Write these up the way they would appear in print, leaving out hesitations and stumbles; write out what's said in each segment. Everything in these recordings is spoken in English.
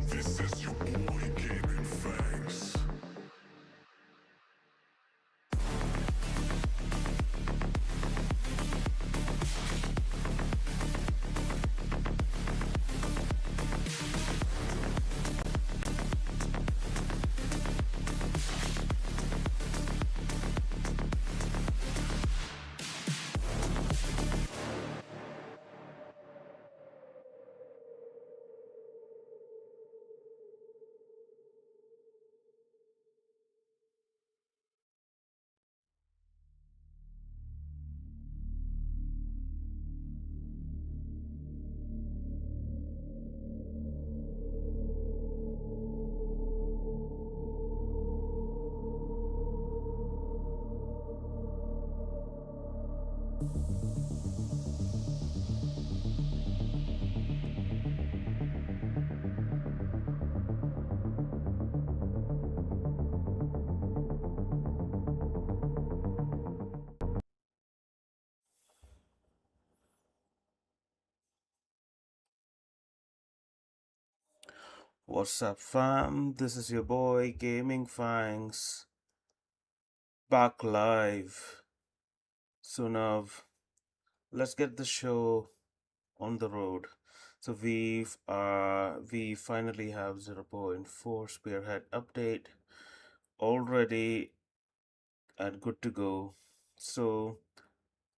This is your boy Gaming Fangs. What's up, fam? This is your boy Gaming Fangs back live. So now let's get the show on the road. So we finally have 0.4 Spearhead update already and good to go. So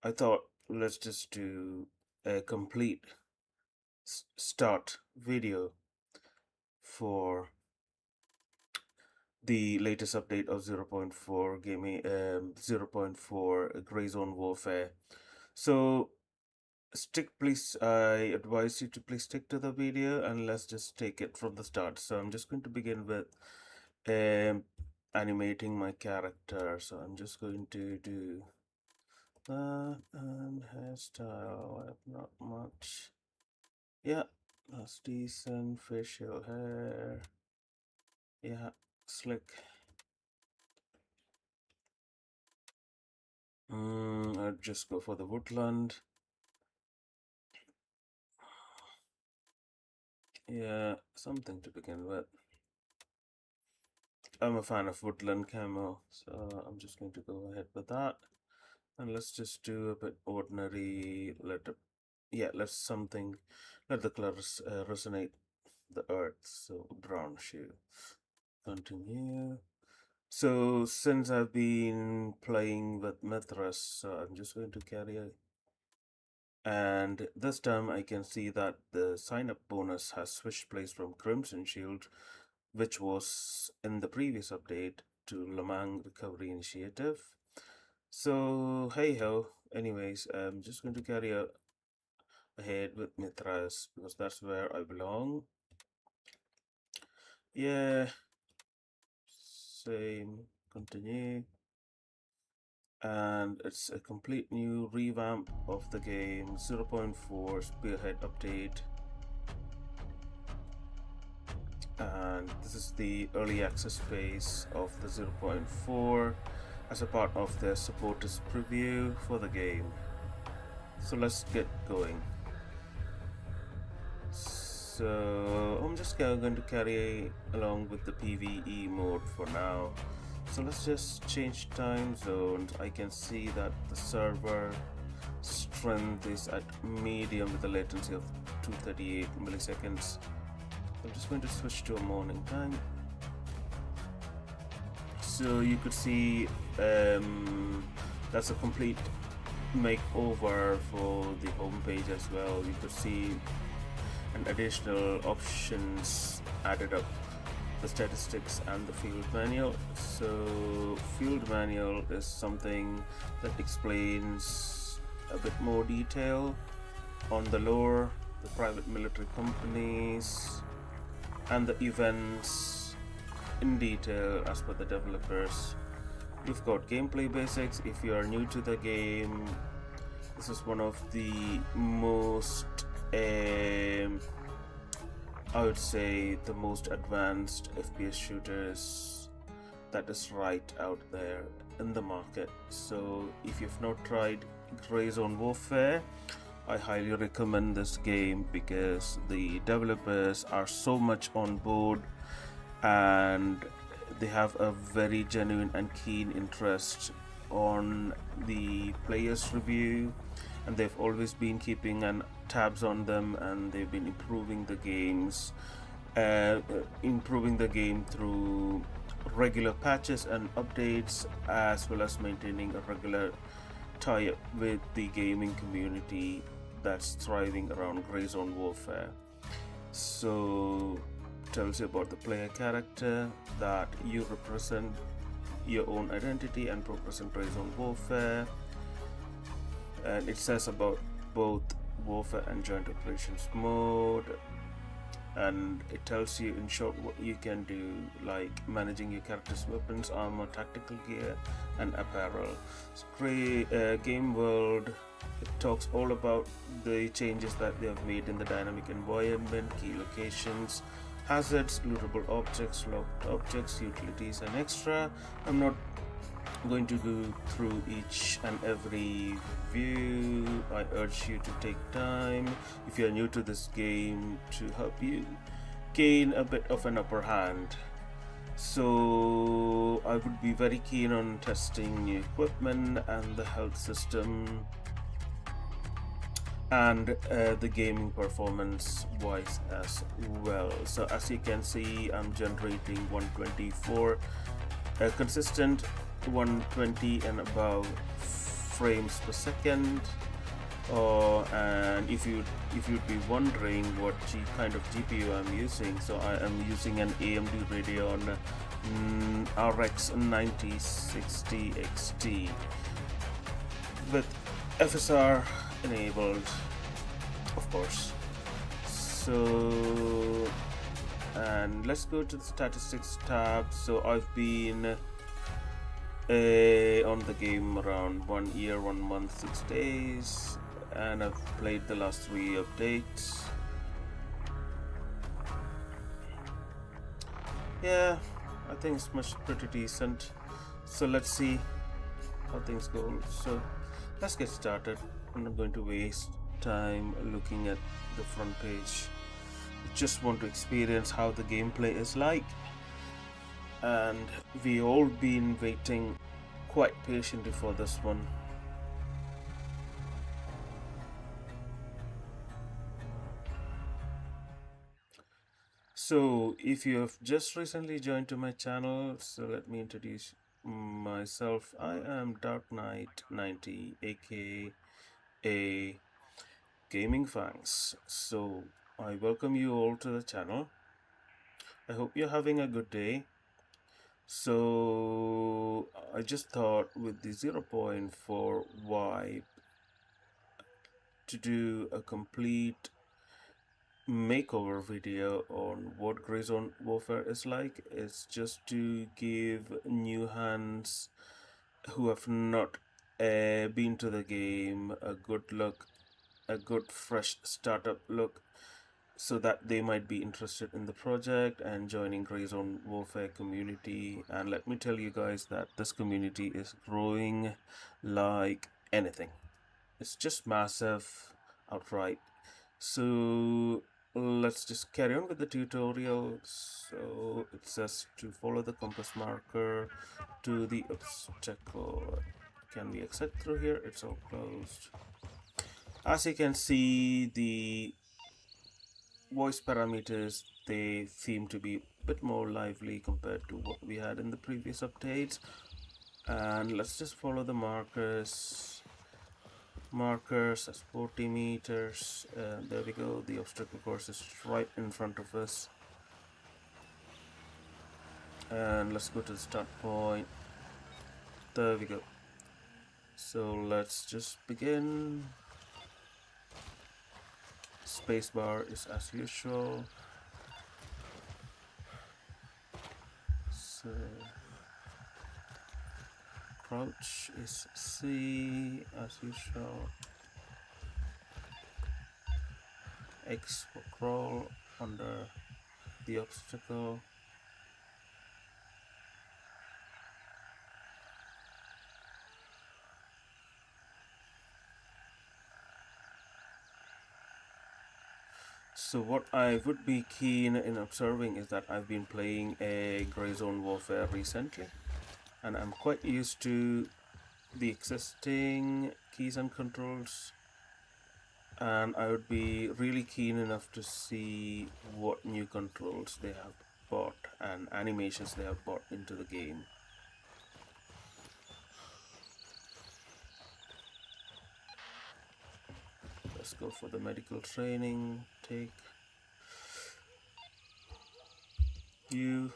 I thought let's just do a complete start video for the latest update of 0.4 gaming 0.4 Gray Zone Warfare. So please, I advise you to please stick to the video and let's just take it from the start. So I'm just going to begin with animating my character. So I'm just going to do that and hairstyle. I have not much. Yeah, that's decent. Facial hair. Yeah, slick. I'd just go for the woodland. Yeah, something to begin with. I'm a fan of woodland camo, so I'm just going to go ahead with that. And let's just do a bit ordinary. Let the colors resonate the earth. So brown shoe. Continue. So since I've been playing with Mithras, I'm just going to carry a. And this time I can see that the sign up bonus has switched place from Crimson Shield, which was in the previous update, to Lamang Recovery Initiative. So hey ho. Anyways, I'm just going to carry ahead with Mithras because that's where I belong. Yeah. Same. Continue. And it's a complete new revamp of the game. 0.4 Spearhead update. And this is the early access phase of the 0.4 as a part of their supporters preview for the game. So let's get going. So I'm just going to carry along with the PvE mode for now. So let's just change time zones. I can see that the server strength is at medium with a latency of 238 milliseconds. I'm just going to switch to a morning time. So you could see that's a complete makeover for the homepage as well. You could see an additional options added up, the statistics and the field manual. So field manual is something that explains a bit more detail on the lore, the private military companies, and the events in detail as per the developers. We've got gameplay basics. If you are new to the game, this is one of the most, I would say, the most advanced FPS shooters that is right out there in the market. So if you've not tried Gray Zone Warfare, I highly recommend this game because the developers are so much on board and they have a very genuine and keen interest on the players' review, and they've always been keeping an tabs on them, and they've been improving the games, improving the game through regular patches and updates, as well as maintaining a regular tie-up with the gaming community that's thriving around Gray Zone Warfare. So tells you about the player character, that you represent your own identity and progress in Gray Zone Warfare, and it says about both warfare and joint operations mode, and it tells you in short what you can do, like managing your character's weapons, armor, tactical gear, and apparel. So game world, it talks all about the changes that they have made in the dynamic environment, key locations, hazards, lootable objects, locked objects, utilities, and extra. I'm not going to go through each and every view. I urge you to take time if you're new to this game to help you gain a bit of an upper hand. So I would be very keen on testing new equipment and the health system and the gaming performance wise as well. So as you can see, I'm generating 124 consistent 120 and above frames per second. And if you'd be wondering what kind of GPU I'm using, so I am using an AMD Radeon RX 9060 XT with FSR enabled, of course. So, and let's go to the statistics tab. So I've been on the game around 1 year, 1 month, 6 days, and I've played the last 3 updates. Yeah, I think it's pretty decent. So let's see how things go. So let's get started. I'm not going to waste time looking at the front page. I just want to experience how the gameplay is like, and we all been waiting quite patiently for this one. So if you have just recently joined to my channel, so let me introduce myself. I am Dark Knight 90, aka Gaming Fangs. So I welcome you all to the channel. I hope you're having a good day. So I just thought with the 0.4 wipe to do a complete makeover video on what Gray Zone Warfare is like. It's just to give new hands who have not been to the game a good look, a good fresh startup look, so that they might be interested in the project and joining Gray Zone Warfare community. And let me tell you guys that this community is growing like anything. It's just massive outright. So let's just carry on with the tutorial. So it says to follow the compass marker to the obstacle. Can we exit through here? It's all closed. As you can see, the voice parameters, they seem to be a bit more lively compared to what we had in the previous updates. And let's just follow the markers as 40 meters. There we go. The obstacle course is right in front of us, and let's go to the start point. There we go. So let's just begin. Spacebar is as usual. crouch is C as usual. X for crawl under the obstacle. So what I would be keen in observing is that I've been playing a Grey Zone Warfare recently, and I'm quite used to the existing keys and controls, and I would be really keen enough to see what new controls they have brought and animations they have brought into the game. Let's go for the medical training. Take you.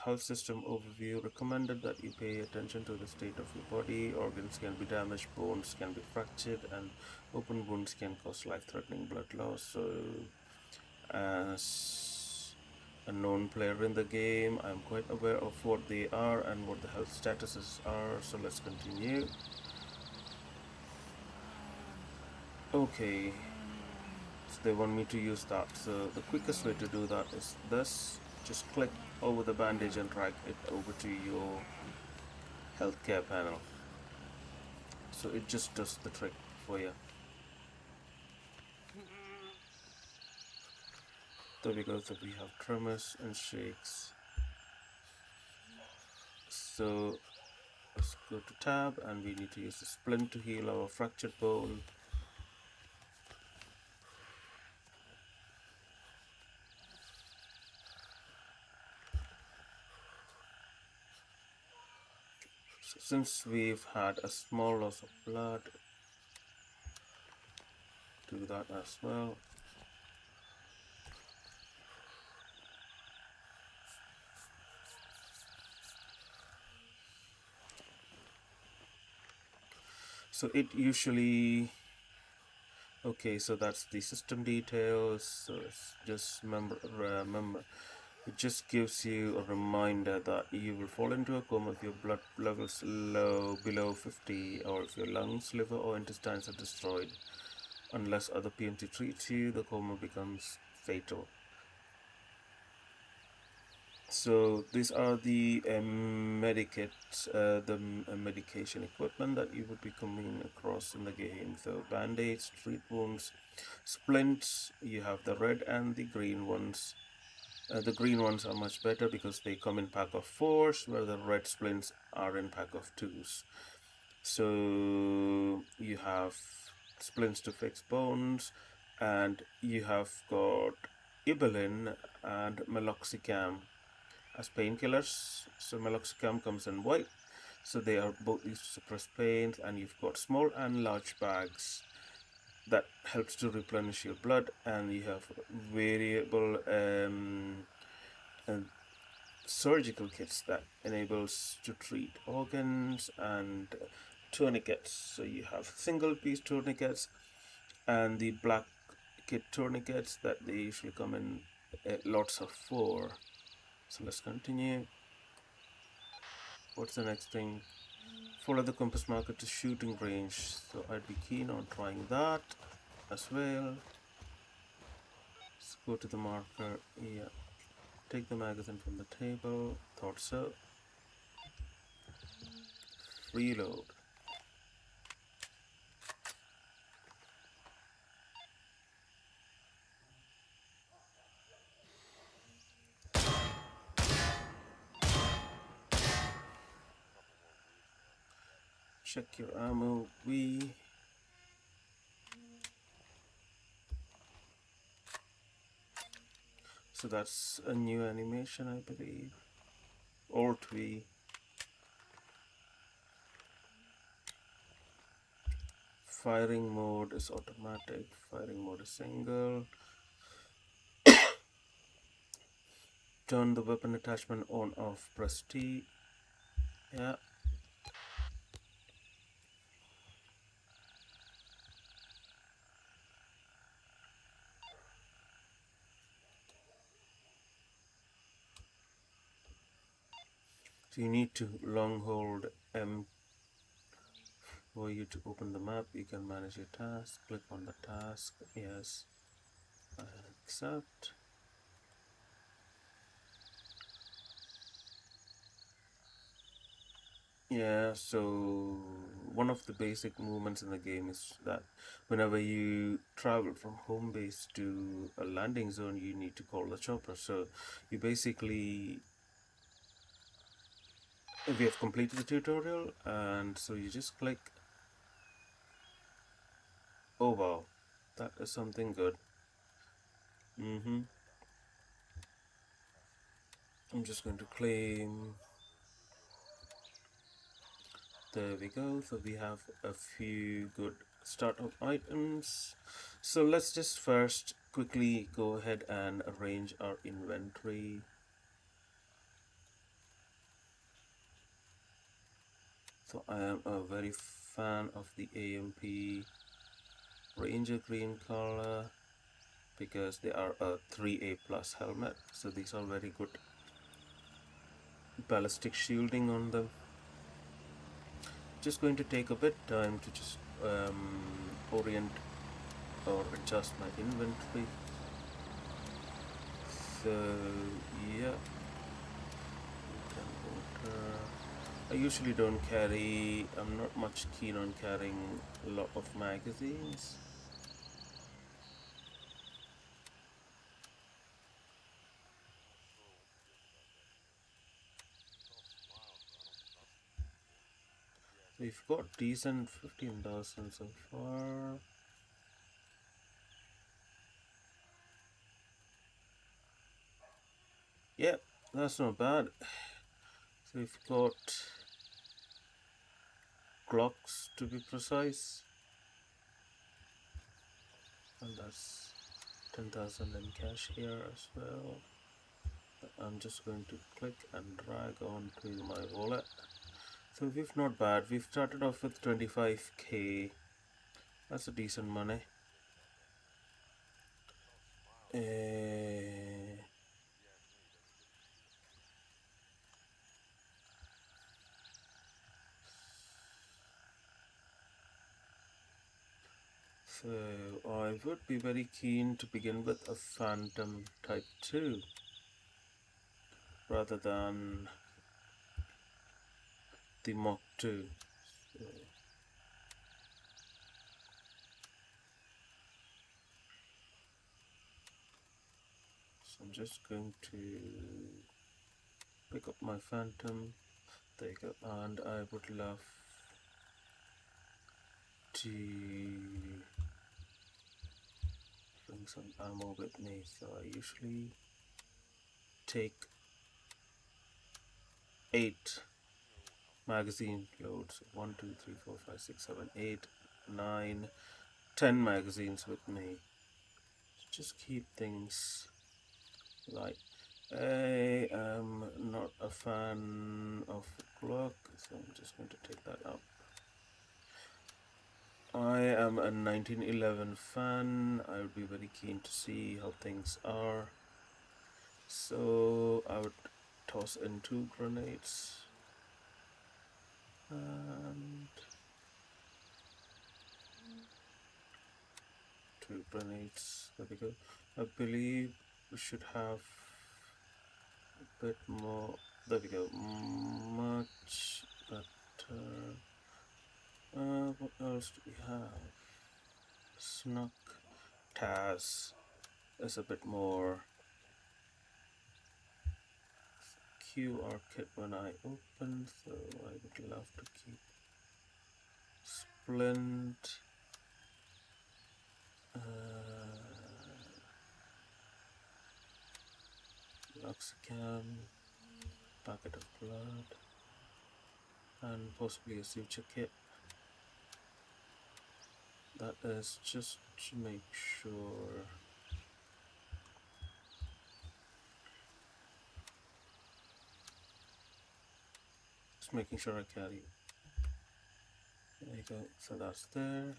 Health system overview. Recommended that you pay attention to the state of your body. Organs can be damaged, bones can be fractured, and open wounds can cause life-threatening blood loss. So, as a known player in the game, I'm quite aware of what they are and what the health statuses are. So let's continue. Okay, so they want me to use that. So the quickest way to do that is this. Just click over the bandage and drag it over to your healthcare panel. So it just does the trick for you. There we go. So we have tremors and shakes. So let's go to tab, and we need to use the splint to heal our fractured bone. So since we've had a small loss of blood, do that as well. So it usually, okay, so that's the system details. So it's just remember, it just gives you a reminder that you will fall into a coma if your blood levels below 50, or if your lungs, liver, or intestines are destroyed. Unless other PMC treats you, the coma becomes fatal. So these are the medication equipment that you would be coming across in the game. So band-aids, treat wounds, splints. You have the red and the green ones. The green ones are much better because they come in pack of 4s, where the red splints are in pack of 2s. So you have splints to fix bones, and you have got Ibelin and Meloxicam as painkillers. So meloxicam comes in white, so they are both used to suppress pain, and you've got small and large bags that helps to replenish your blood, and you have variable surgical kits that enables to treat organs, and tourniquets. So you have single piece tourniquets and the black kit tourniquets that they usually come in lots of 4. So let's continue. What's the next thing? Follow the compass marker to shooting range. So I'd be keen on trying that as well. Let's go to the marker. Yeah. Take the magazine from the table. Thought so. Reload. Check your ammo. So that's a new animation, I believe. Alt V. Firing mode is automatic. Firing mode is single. Turn the weapon attachment on off. Press T. Yeah. So you need to long hold M for you to open the map. You can manage your task. Click on the task. Yes. Accept. Yeah, so one of the basic movements in the game is that whenever you travel from home base to a landing zone, you need to call the chopper. So you basically, we have completed the tutorial, and so you just click. Oh wow, that is something good. I'm just going to claim. There we go. So we have a few good startup items. So let's just first quickly go ahead and arrange our inventory. So I am a very fan of the AMP Ranger green color because they are a 3A plus helmet. So these are very good ballistic shielding on them. Just going to take a bit time to just orient or adjust my inventory. So yeah, water. I usually don't carry. I'm not much keen on carrying a lot of magazines. So we've got decent 15,000 so far. Yeah, that's not bad. So we've got clocks to be precise, and that's 10,000 in cash here as well. I'm just going to click and drag onto my wallet. So we've not bad. We've started off with 25k. That's a decent money. So I would be very keen to begin with a Phantom Type 2 rather than the Mach 2. So I'm just going to pick up my Phantom. There you go. And I would love to bring some ammo with me. So I usually take 8 magazine loads. 1, 2, 3, 4, 5, 6, 7, 8, 9, 10 magazines with me. Just keep things light. I am not a fan of clock, so I'm just going to take that out. I am a 1911 fan. I would be very keen to see how things are. So I would toss in 2 grenades. And 2 grenades. There we go. I believe we should have a bit more. There we go. Much better. What else do we have? Snuck Taz is a bit more QR kit when I open, so I would love to keep Splint. Loxicam, packet of blood, and possibly a suture kit. That is just to make sure. Just making sure I carry. There you go. So that's there.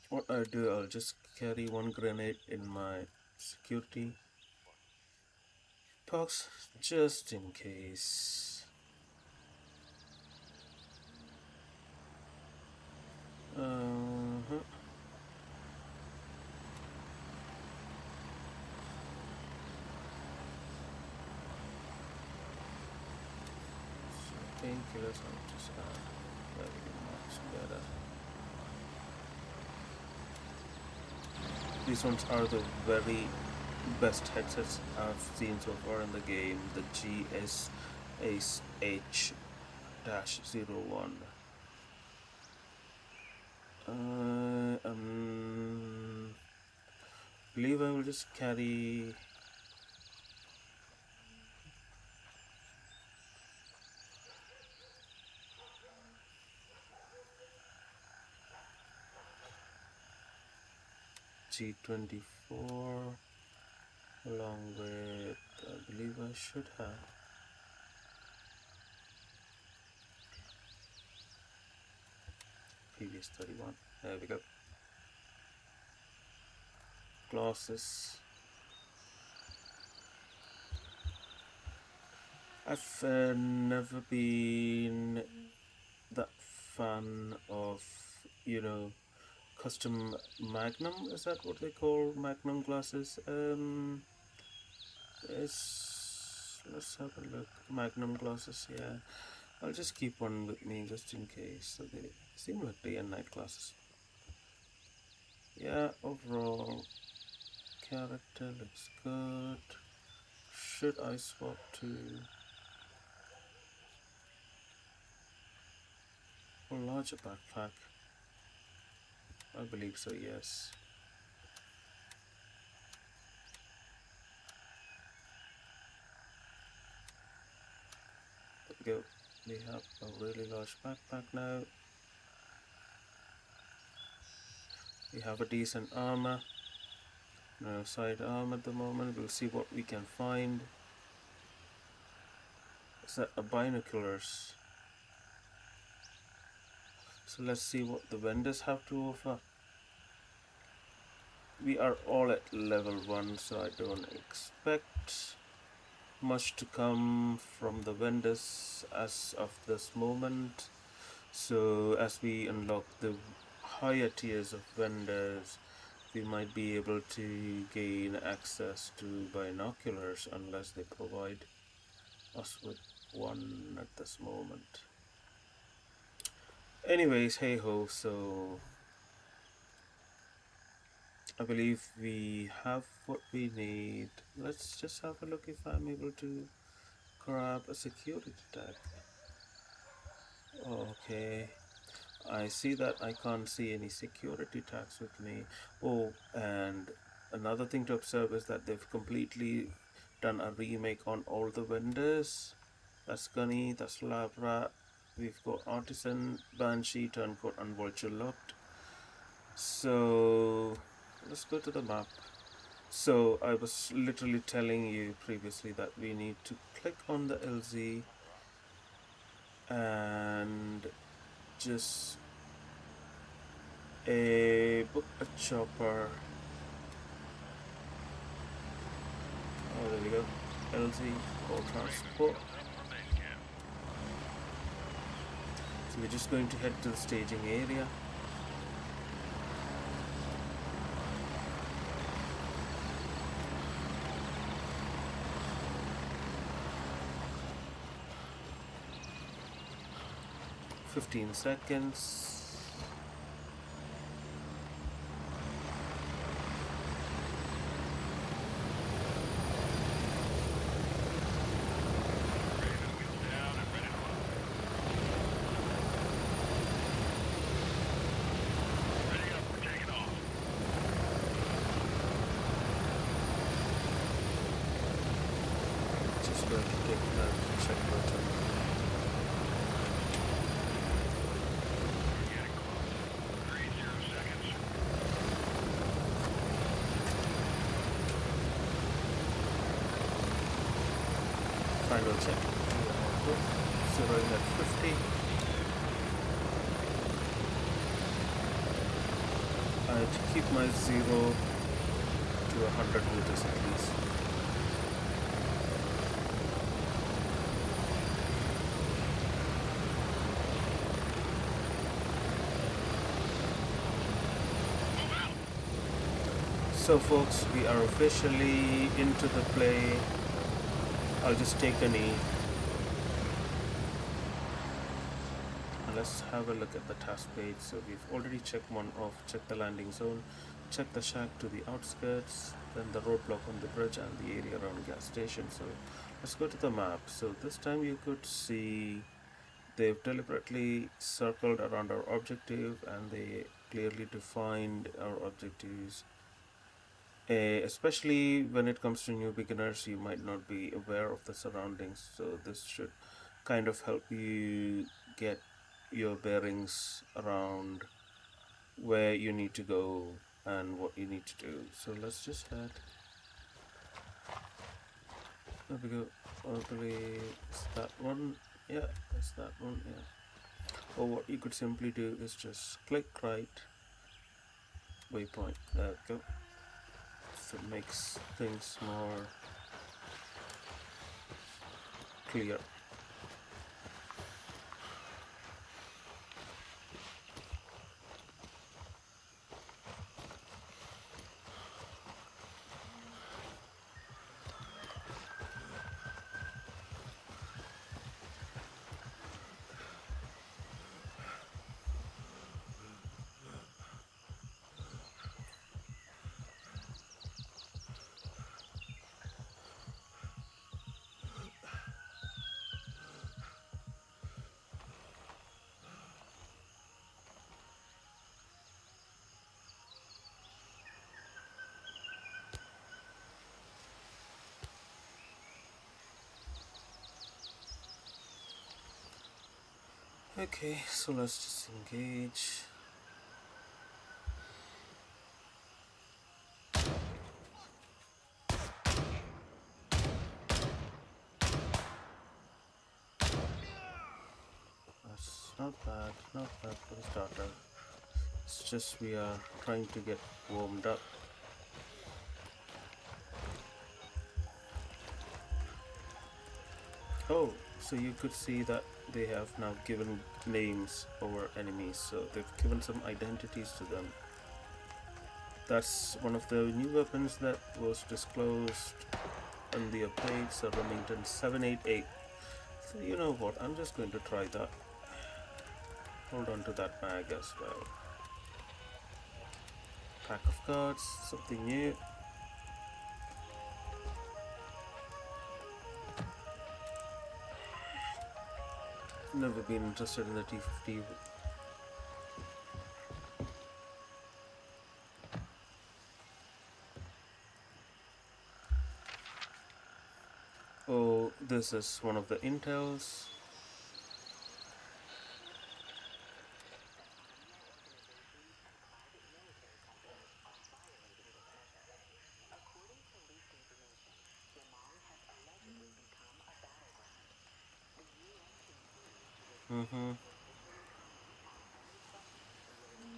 What I do, I'll just carry 1 grenade in my security box just in case. Painkillers, I'll just add very much better. These ones are the very best headsets I've seen so far in the game, the GSH-01. Believe I will just carry G24 along with, I believe I should have previous 31. There we go. Glasses. I've never been that fan of, you know, custom Magnum. Is that what they call Magnum glasses? Let's have a look. Magnum glasses, yeah. I'll just keep one with me just in case. So they seem like day and night glasses. Yeah, overall character looks good. Should I swap to a larger backpack? I believe so, yes. There we go. We have a really large backpack now. We have a decent armor. No side arm at the moment. We'll see what we can find. Is that a binoculars? So let's see what the vendors have to offer. We are all at level 1, so I don't expect much to come from the vendors as of this moment. So as we unlock the higher tiers of vendors, we might be able to gain access to binoculars unless they provide us with one at this moment. Anyways, hey ho, so I believe we have what we need. Let's just have a look if I'm able to grab a security tag. Okay, I see that I can't see any security tags with me. Oh, and another thing to observe is that they've completely done a remake on all the vendors. That's Gunny, that's Labra, we've got Artisan, Banshee, Turncoat, and Vulture locked. So let's go to the map. So I was literally telling you previously that we need to click on the LZ and just book a chopper. Oh, there we go. LZ, call transport. So we're just going to head to the staging area. "15 seconds. Just going to take that check button. Final check. Zeroing at 50. I have to keep my 0 to 100 meters at least. So folks, we are officially into the play. I'll just take a knee. And let's have a look at the task page. So we've already checked one off, check the landing zone, check the shack to the outskirts, then the roadblock on the bridge and the area around gas station. So let's go to the map. So this time you could see they've deliberately circled around our objective and they clearly defined our objectives. Especially when it comes to new beginners, you might not be aware of the surroundings, so this should kind of help you get your bearings around where you need to go and what you need to do. So let's just head. There we go. All the way. Is that one? Yeah, it's that one. Yeah. Or what you could simply do is just click right, waypoint. There we go. So it makes things more clear. Okay, so let's just engage. That's not bad for the starter. It's just we are trying to get warmed up. Oh, so you could see that they have now given names over enemies, so they've given some identities to them. That's one of the new weapons that was disclosed on the update, so Remington 788. So you know what, I'm just going to try that. Hold on to that mag as well. Pack of cards, something new. Never been interested in the T50. Oh, this is one of the intels.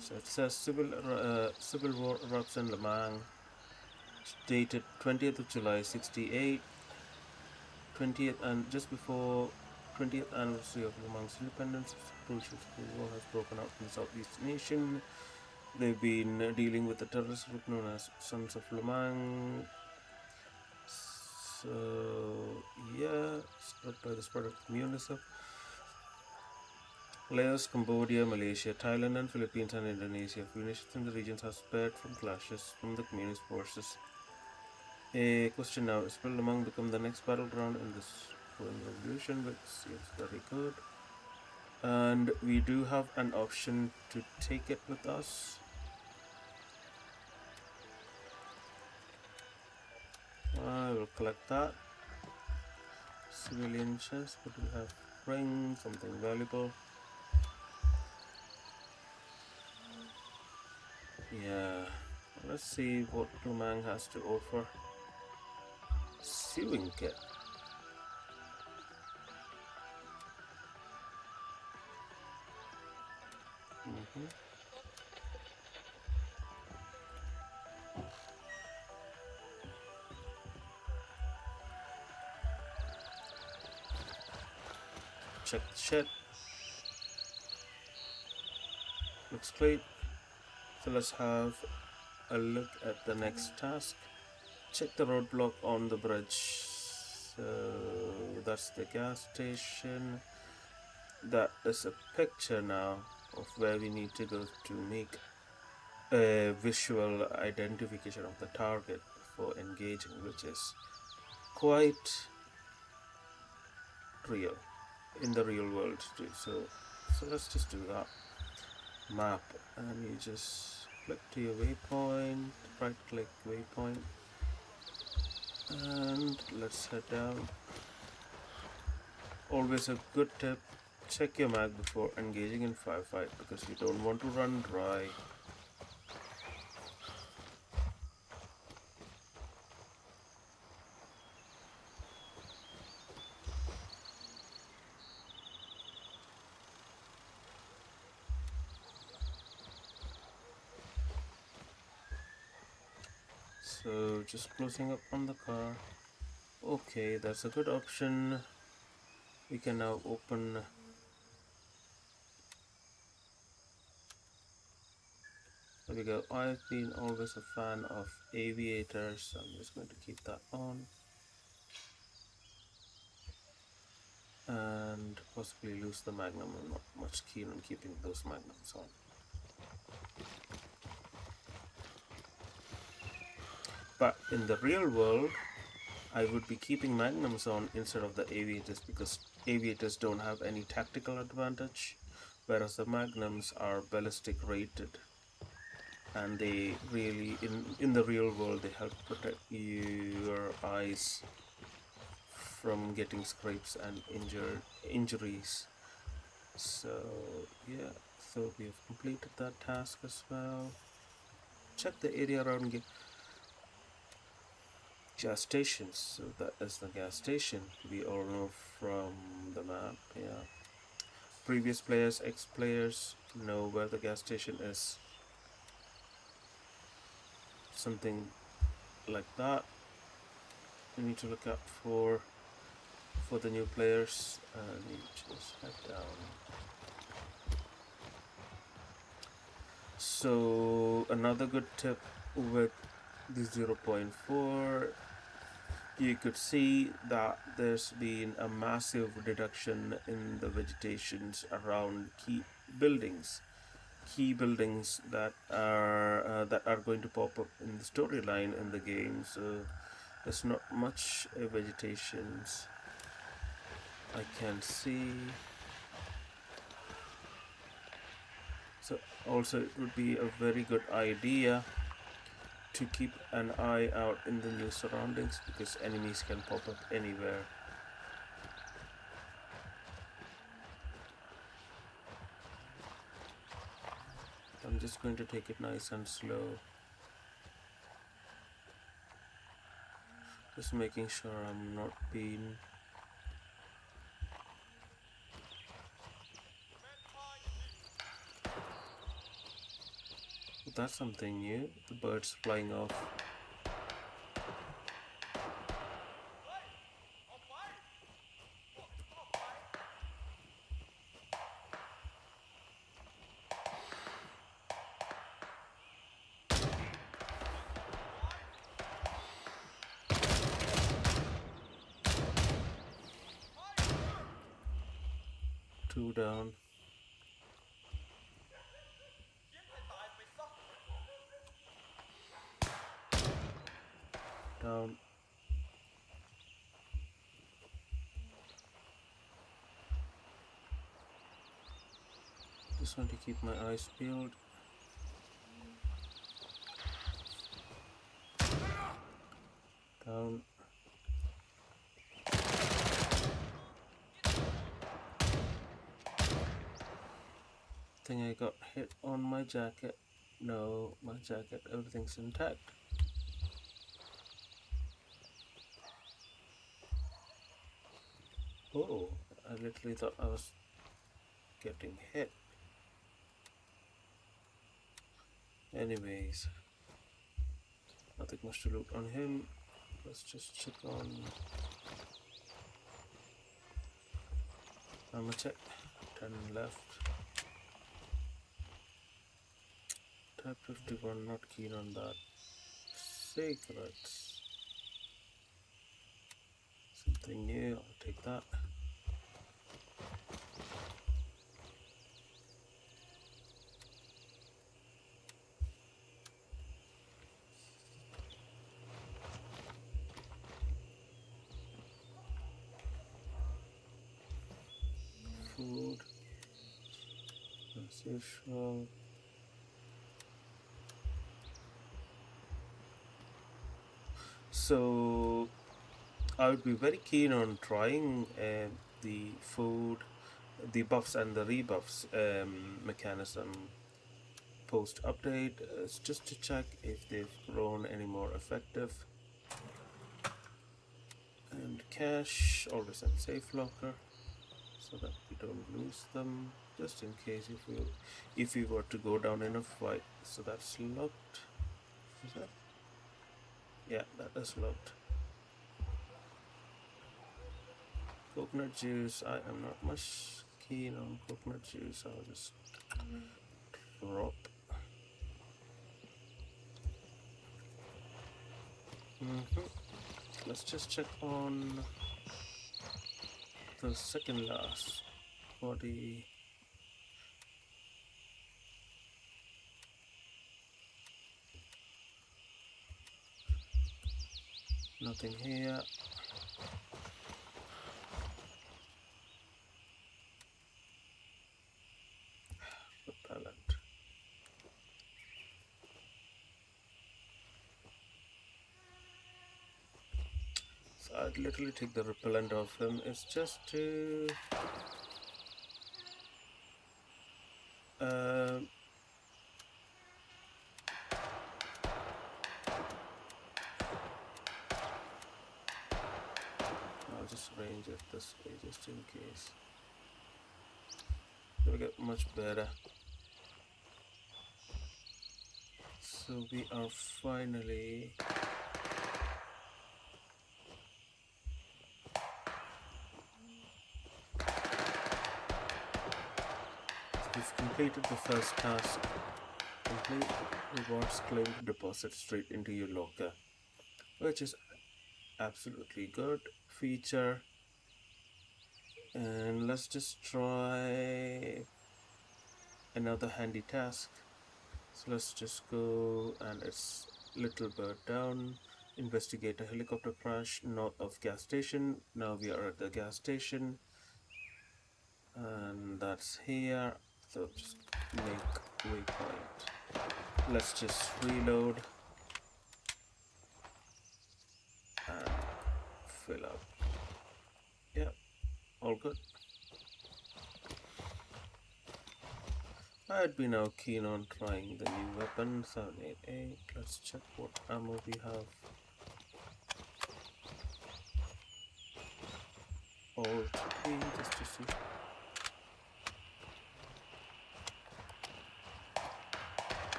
So it says civil war erupts in Le Mans, dated 20th of July 68, 20th and just before 20th anniversary of Le Mans independence. Crucial civil war has broken out in the Southeast nation. They've been dealing with the terrorist group known as Sons of Le Mans. So yeah, spread by the spread of communism. Laos, Cambodia, Malaysia, Thailand and Philippines and Indonesia, a few nations in the regions have spared from clashes from the communist forces. A question now, is Le Mans become the next battleground in this growing revolution, which seems very good. And we do have an option to take it with us. I will collect that. Civilian chest, what do we have? Ring, something valuable. Yeah, let's see what Le Mans has to offer. Sewing kit. Check the shed. Looks great. So let's have a look at the next task. Check the roadblock on the bridge. So that's the gas station. That is a picture now of where we need to go to make a visual identification of the target for engaging, which is quite real in the real world too. So let's just do that. Map, and you just click to your waypoint, right click waypoint, and let's head down. Always a good tip, check your mag before engaging in firefight because you don't want to run dry. So just closing up on the car. Okay, that's a good option. We can now open. There we go. I've been always a fan of aviators, so I'm just going to keep that on. And possibly lose the magnum. I'm not much keen on keeping those magnums on. But in the real world, I would be keeping magnums on instead of the aviators because aviators don't have any tactical advantage, whereas the magnums are ballistic rated, and they really in the real world they help protect your eyes from getting scrapes and injuries. So yeah, so we have completed that task as well. Check the area around gas stations. So that is the gas station. We all know from the map. Yeah, previous players, ex-players know where the gas station is. Something like that. We need to look out for the new players. You just head down. So another good tip with the 0.4, you could see that there's been a massive reduction in the vegetations around buildings key buildings that are going to pop up in the storyline in the game. So there's not much vegetations I can see. So also it would be a very good idea to keep an eye out in the new surroundings because enemies can pop up anywhere. I'm just going to take it nice and slow. Just making sure I'm not being... That's something new. The birds flying off. Two down. Down. Just want to keep my eyes peeled. Down. I think I got hit on my jacket. No, my jacket, everything's intact. Oh, I literally thought I was getting hit. Anyways, nothing much to loot on him. Let's just check on armor check. 10 left. Type 51, not keen on that. Secrets. Something new, I'll take that. Food, as usual. So I would be very keen on trying the food, the buffs and the rebuffs mechanism post update, just to check if they've grown any more effective. And cash always in safe locker, so that we don't lose them, just in case if we were to go down in a fight. So that's locked. Is that? Yeah, that is locked. Coconut juice, I am not much keen on coconut juice. I'll just drop. Let's just check on the second last body. Nothing here. Repellent. So I'd literally take the repellent off him. It's just to I'll just range it this way just in case. It'll get much better. So we are finally we've completed the first task. Complete rewards claimed deposit straight into your locker, which is absolutely good feature. And let's just try another handy task. So let's just go, and it's Little Bird Down. Investigate a helicopter crash north of gas station. Now we are at the gas station, and that's here. So just make waypoint. Let's just reload and fill up. Yeah, all good. I'd be now keen on trying the new weapon 788. Let's check what ammo we have. Alt P just to see.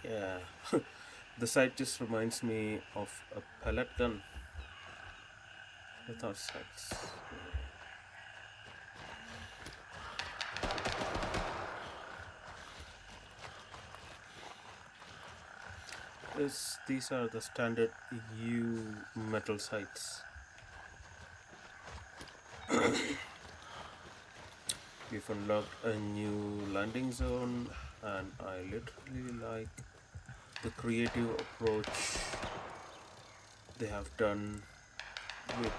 Yeah, the sight just reminds me of a pellet gun without sights. These are the standard U metal sights. We've unlocked a new landing zone, and I literally like the creative approach they have done with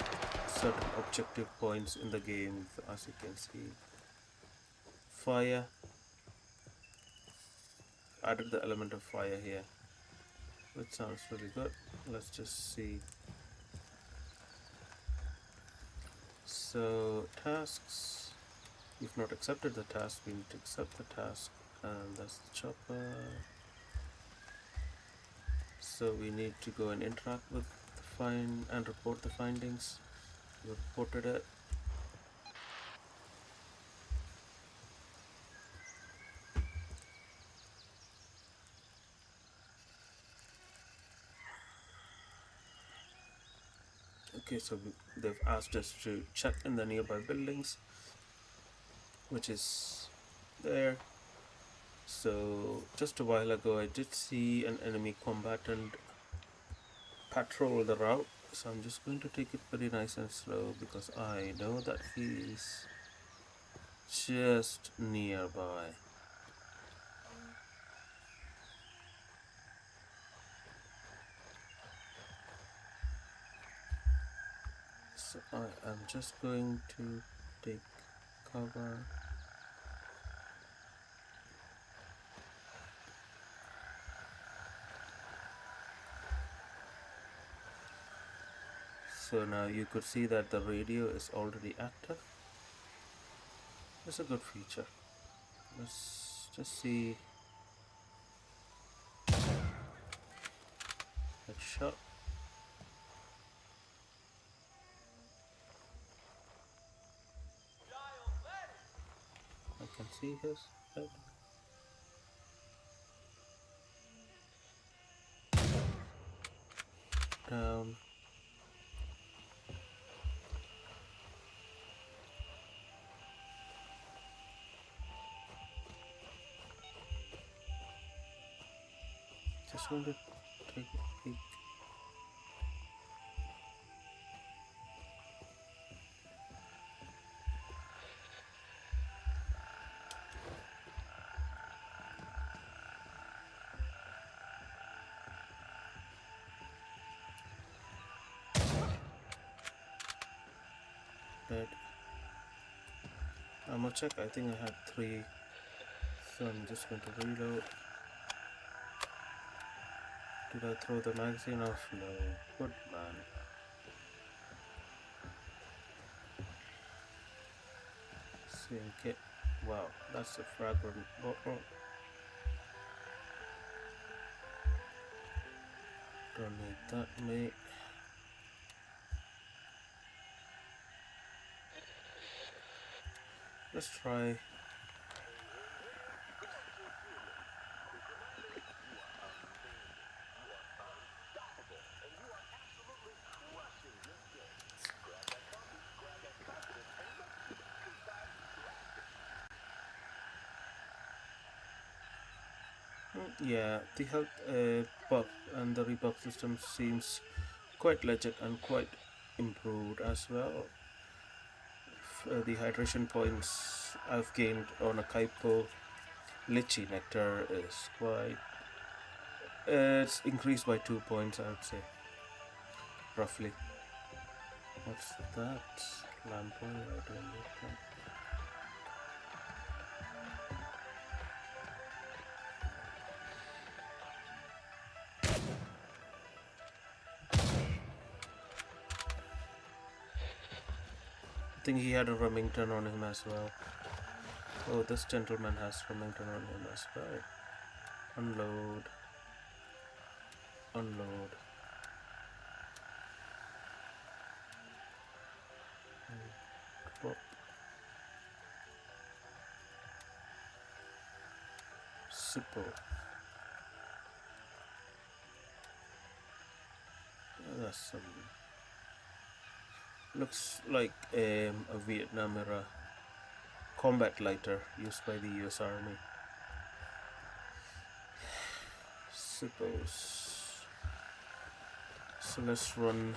certain objective points in the game. As you can see, fire, added the element of fire here, which sounds really good. Let's just see. So tasks, we've not accepted the task, we need to accept the task, and that's the chopper. So we need to go and interact with the and report the findings. We reported it. Okay, so they've asked us to check in the nearby buildings, which is there. So just a while ago I did see an enemy combatant patrol the route, so I'm just going to take it pretty nice and slow because I know that he's just nearby. So I am just going to take cover. So now you could see that the radio is already active. It's a good feature. Let's just see. Headshot. I can see his head. Down. Just going to take a peek. Dead. Ammo check. I think I had 3, so I'm just going to reload. Did I throw the magazine off? No. Good man. Same kit. Wow, that's a fragrant bottle. Don't need that, mate. Let's try. Yeah, the health buff and the rebuff system seems quite legit and quite improved as well. The hydration points I've gained on a Kaipo Lychee Nectar is quite. It's increased by 2 points, I would say, roughly. What's that? Lamp oil? I don't need that. I think he had a Remington on him as well. Oh, this gentleman has Remington on him as well. Unload. Unload. Drop. Sipple. That's some. Looks like a Vietnam era combat lighter used by the US Army. Suppose. So let's run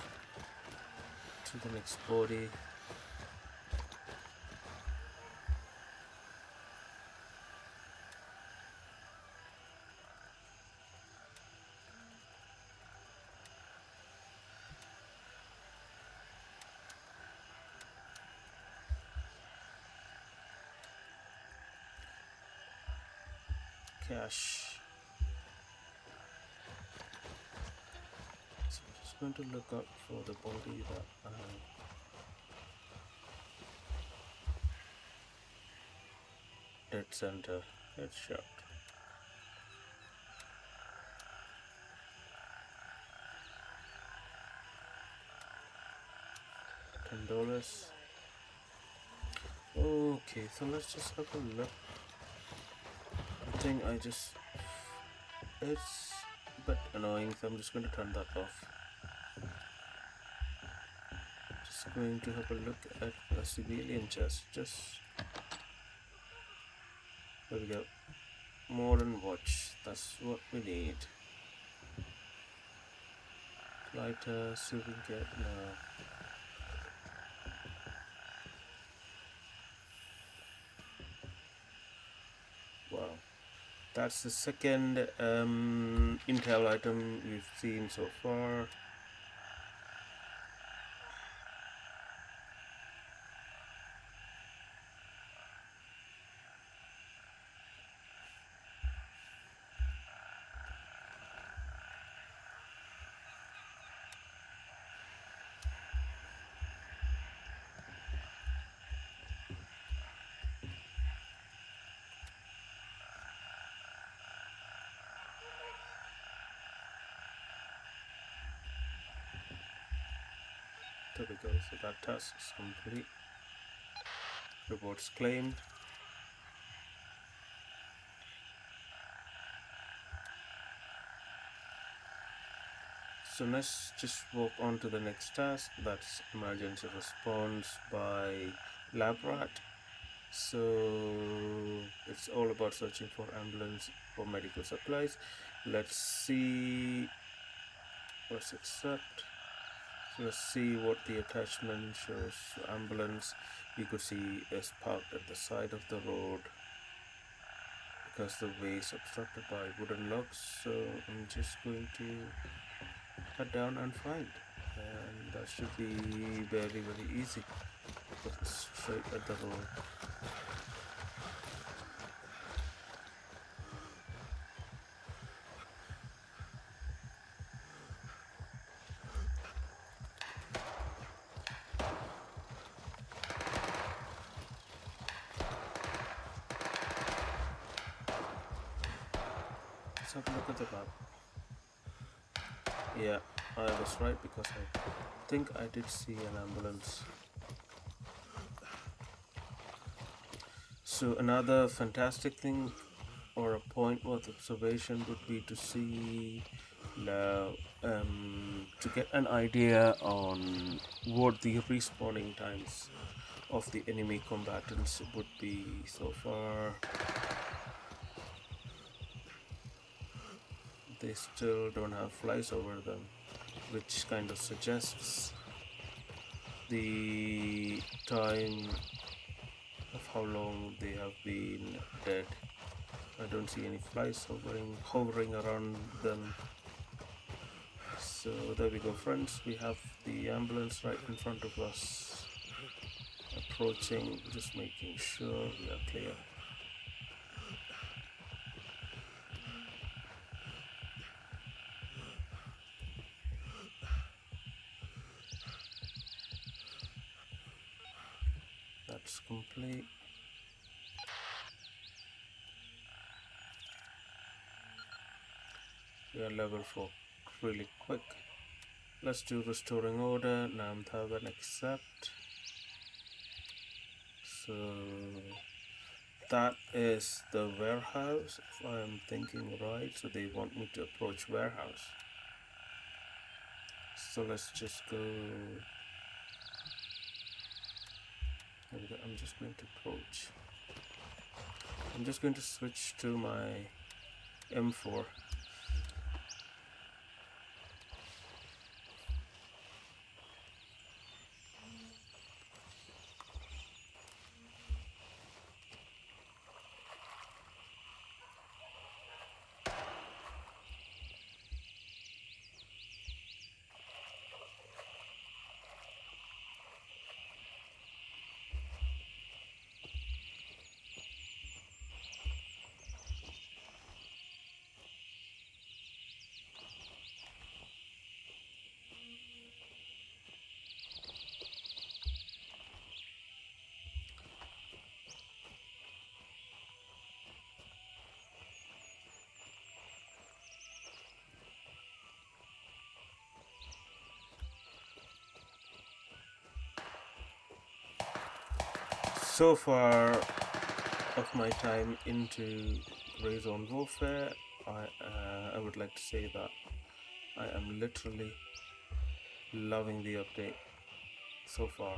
to the next body. Cash. So I'm just going to look out for the body that I dead center headshot. $10. Okay, so let's just have a look. I think it's a bit annoying, so I'm just going to turn that off. going to have a look at a civilian chest. There we go. Modern watch. That's what we need. Lighter, sewing kit. No. Wow. That's the second intel item we've seen so far. There we go. So that task is complete. Rewards claimed. So let's just walk on to the next task. That's emergency response by lab rat. So it's all about searching for ambulance or medical supplies. Let's see. Let's accept. So let's see what the attachment shows. Ambulance, you could see, is parked at the side of the road because the way is obstructed by wooden logs. So I'm just going to head down and find, and that should be very easy. Put it straight at the road. Let's have a look at the map. Yeah, I was right because I think I did see an ambulance. So another fantastic thing or a point worth observation would be to see now to get an idea on what the respawning times of the enemy combatants would be. So far they still don't have flies over them, which kind of suggests the time of how long they have been dead. I don't see any flies hovering around them. So there we go, friends. We have the ambulance right in front of us. Approaching, just making sure we are clear. That's complete. We are level 4 really quick. Let's do restoring order. Namthav and accept. So that is the warehouse, if I am thinking right. So they want me to approach warehouse. So let's just go. I'm just going to approach. I'm just going to switch to my M4. So far of my time into Gray Zone Warfare, I would like to say that I am literally loving the update. so far.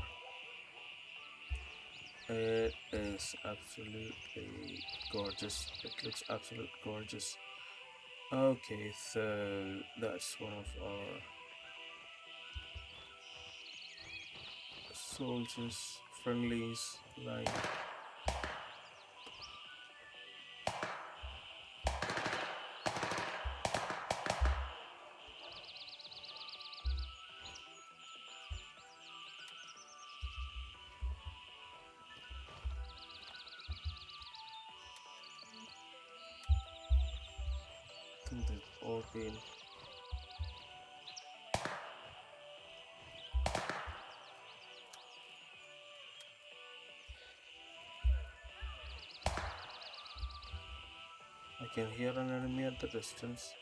It is absolutely gorgeous. It looks absolutely gorgeous. Okay, so that's one of our soldiers, friendlies, lying. I think they've all been. I can hear an enemy at the distance.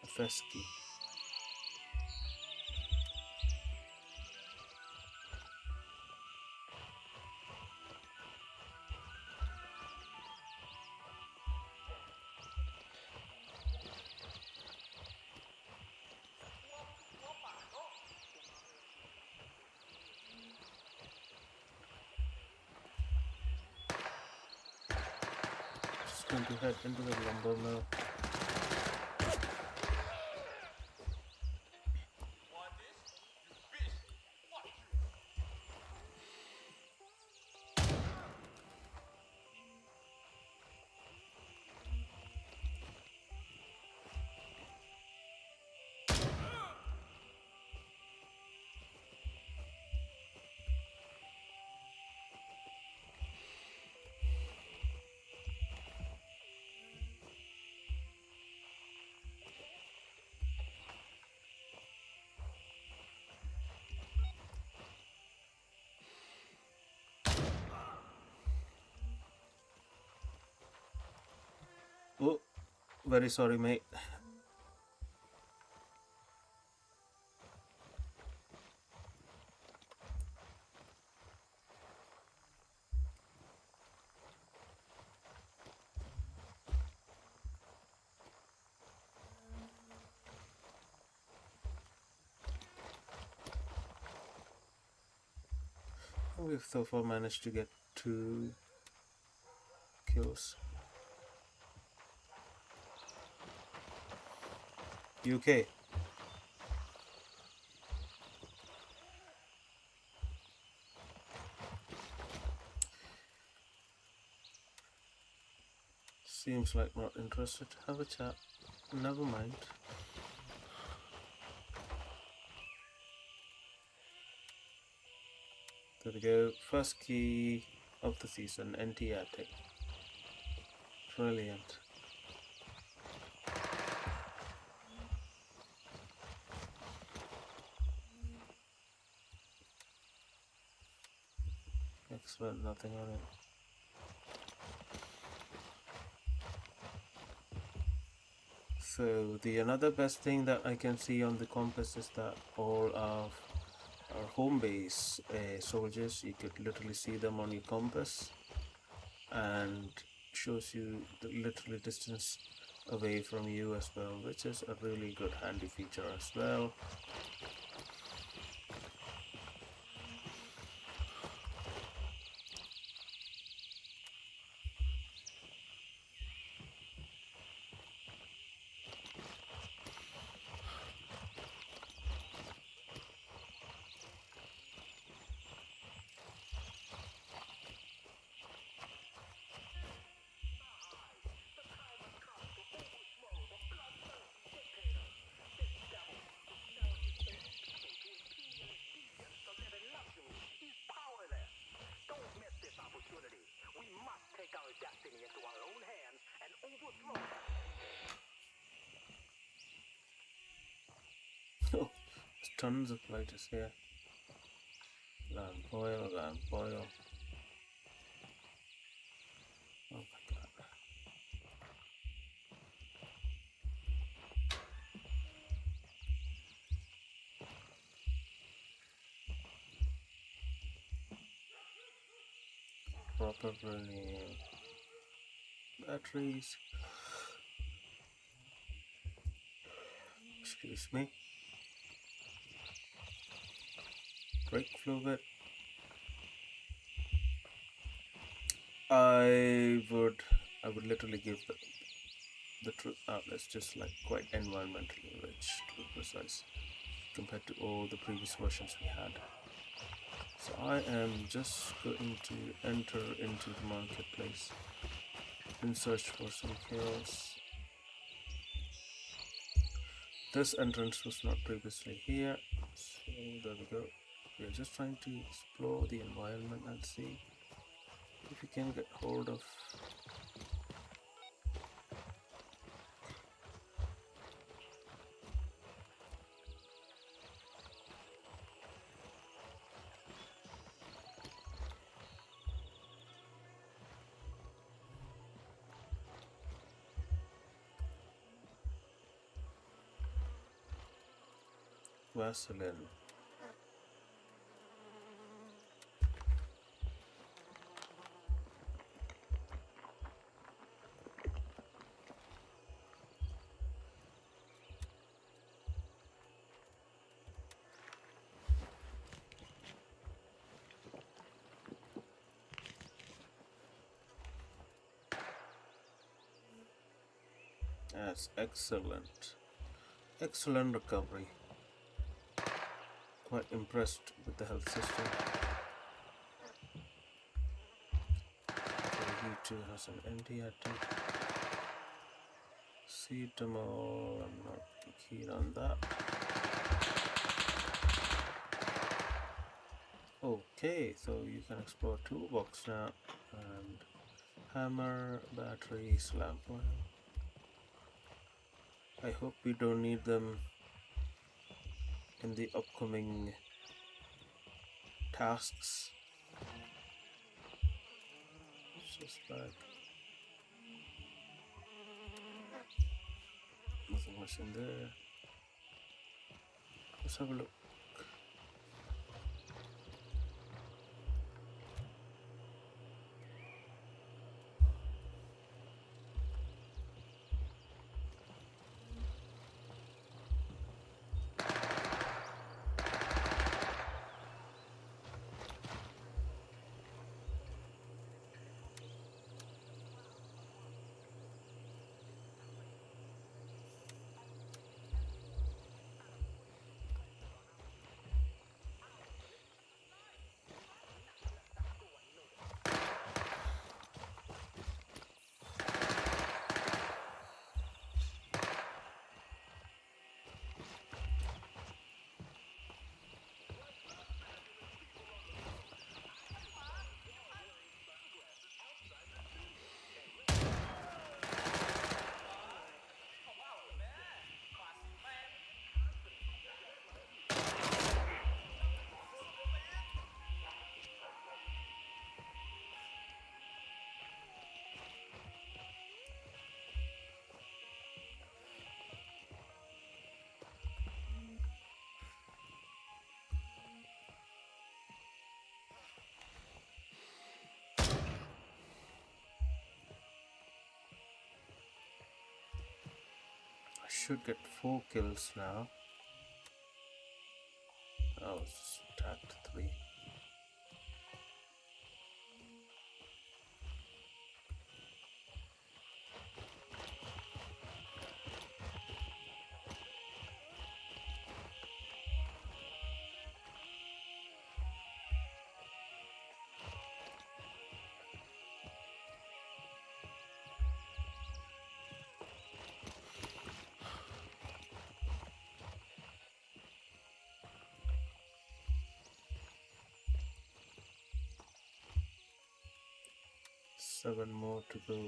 A Fesky. Just going to head into the lumber mill. Oh, very sorry, mate. We've so far managed to get 2 kills. UK. Seems like not interested to have a chat. Never mind. There we go. First key of the season, anti-attic. Brilliant. Excellent, nothing on it. So the another best thing that I can see on the compass is that all of our home base soldiers, you could literally see them on your compass, and shows you the literally distance away from you as well, which is a really good handy feature as well. Oh, there's tons of fighters here. Land boil, land boil. Oh my god. Proper brilliant. batteries. Excuse me. Brake fluid. I would literally give the true outlets just like quite environmentally rich, to be precise, compared to all the previous versions we had. So I am just going to enter into the marketplace and search for some kills. This entrance was not previously here, so there we go. We are just trying to explore the environment and see if we can get hold of Vaseline. That's excellent. Excellent recovery. Quite impressed with the health system. Okay, he too has an anti-attack. Cetamol, I'm not keen on that. Okay, so you can explore toolbox now. And hammer, batteries, lamp oil. I hope we don't need them in the upcoming tasks. Just back. Nothing much in there. Let's have a look. I should get 4 kills now. I was attacked 3. Seven more to go.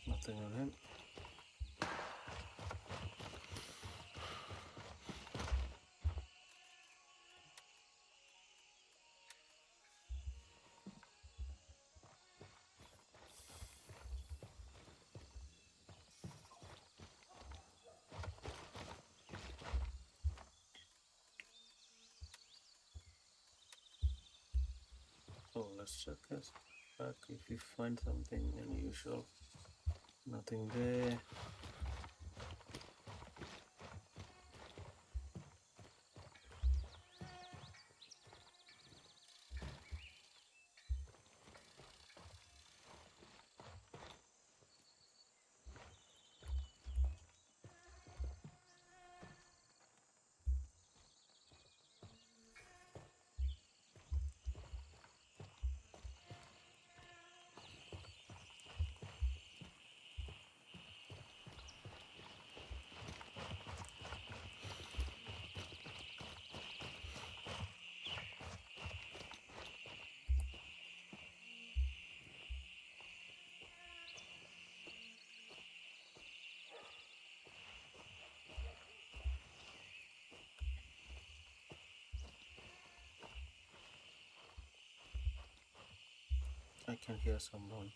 Nothing on him. Oh, let's check this. back if we find something unusual. Nothing there. I can hear someone.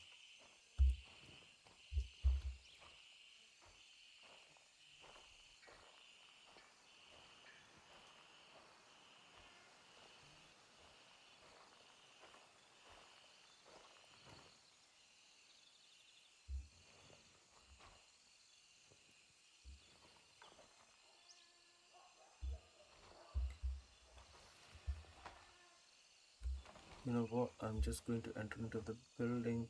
You know what? I'm just going to enter into the building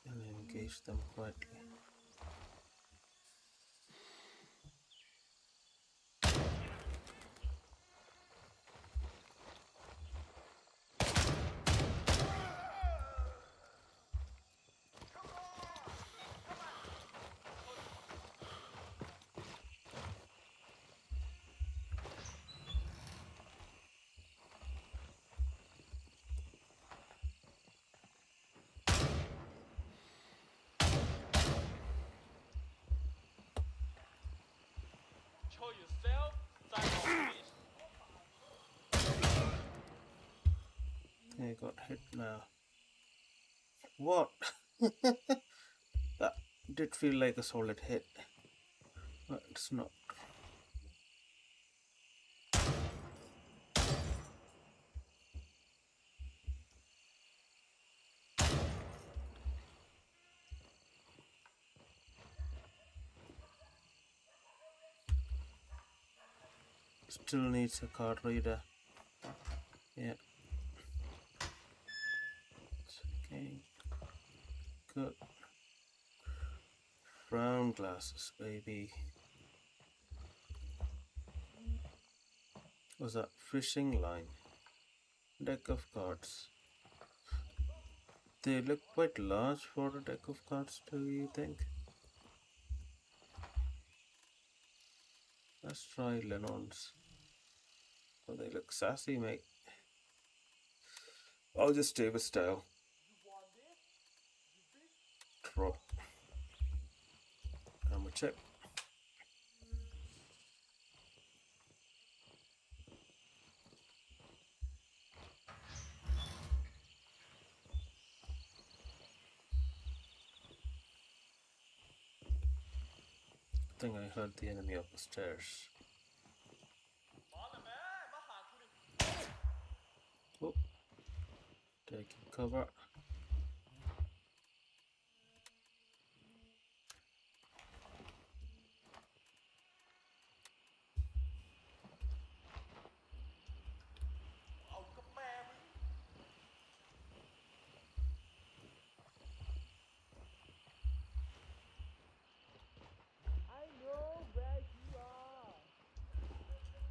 and engage them quietly. Show yourself, sign off, bitch. I got hit now. What? That did feel like a solid hit, but it's not. Still needs a card reader. Yeah. Okay. Good. Brown glasses, baby. Was that fishing line? Deck of cards. They look quite large for a deck of cards, do you think? Let's try Lennon's. Oh, they look sassy, mate. I'll just stay with style. Drop. Hammer check. I think I heard the enemy up the stairs. Oh, taking cover.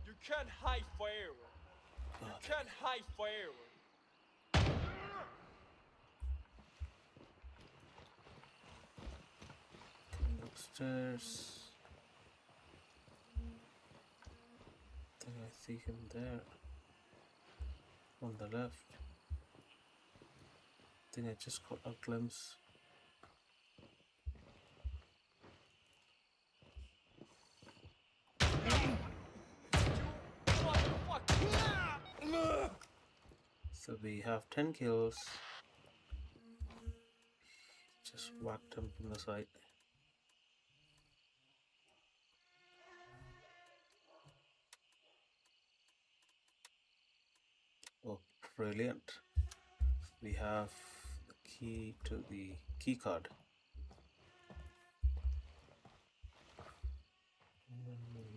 You can't hide forever. You Oh, can't hide forever. coming upstairs. I think I see him there. On the left. I think I just caught a glimpse. So we have 10 kills. Just whacked him from the side. Oh, brilliant. we have the key to the key card.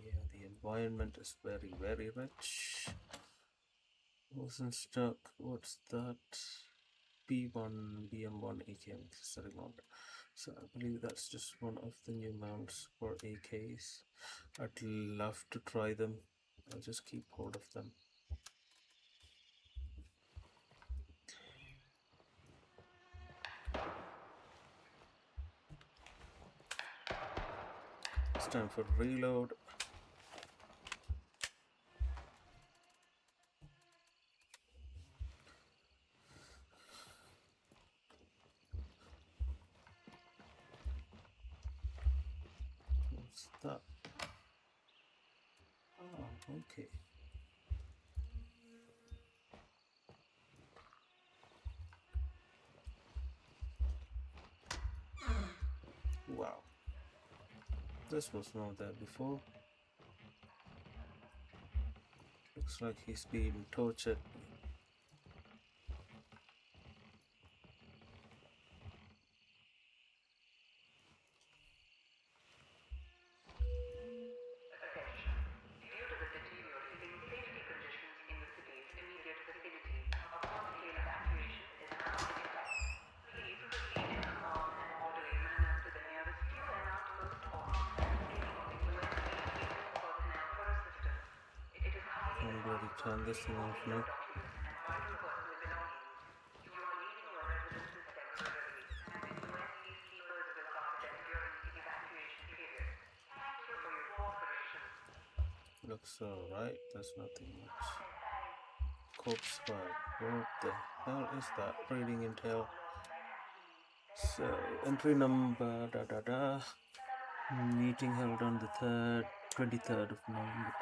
Yeah, the environment is very, very rich. Wasn't stuck. What's that? B1, BM1 AKM accessory mount. So I believe that's just one of the new mounts for AKs. I'd love to try them. I'll just keep hold of them. It's time for reload. What's that? Oh, okay. Wow. This was not there before. Looks like he's being tortured. I'm going to turn this thing off now. Looks alright, there's nothing much. Corpse file. What the hell is that? Reading intel. So, entry number, Meeting held on the 23rd of November.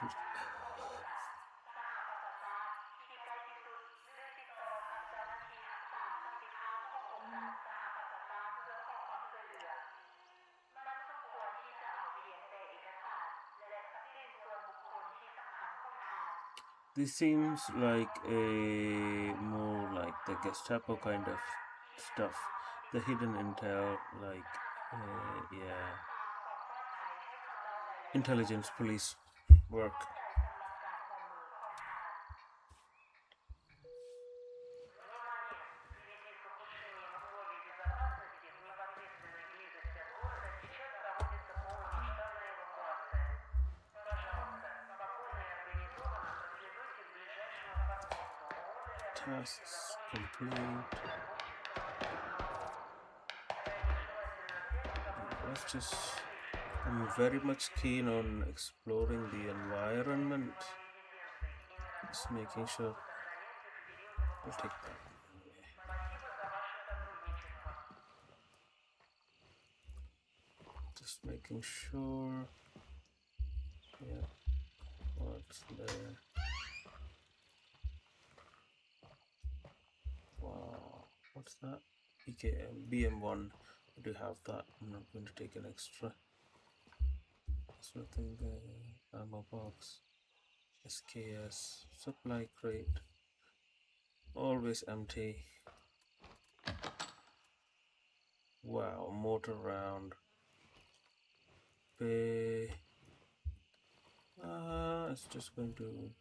This seems like more like the Gestapo kind of stuff. The hidden intel, like, yeah, intelligence police work. Tasks complete. Let's just. I'm very much keen on exploring the environment. Just making sure. I'll take that anyway. Just making sure. Yeah. What's there? Wow. What's that? BKM BM1. I do have that. I'm not going to take an extra. There's nothing there. Ammo box. SKS. Supply crate. Always empty. Wow. Motor round. Pay. It's just going to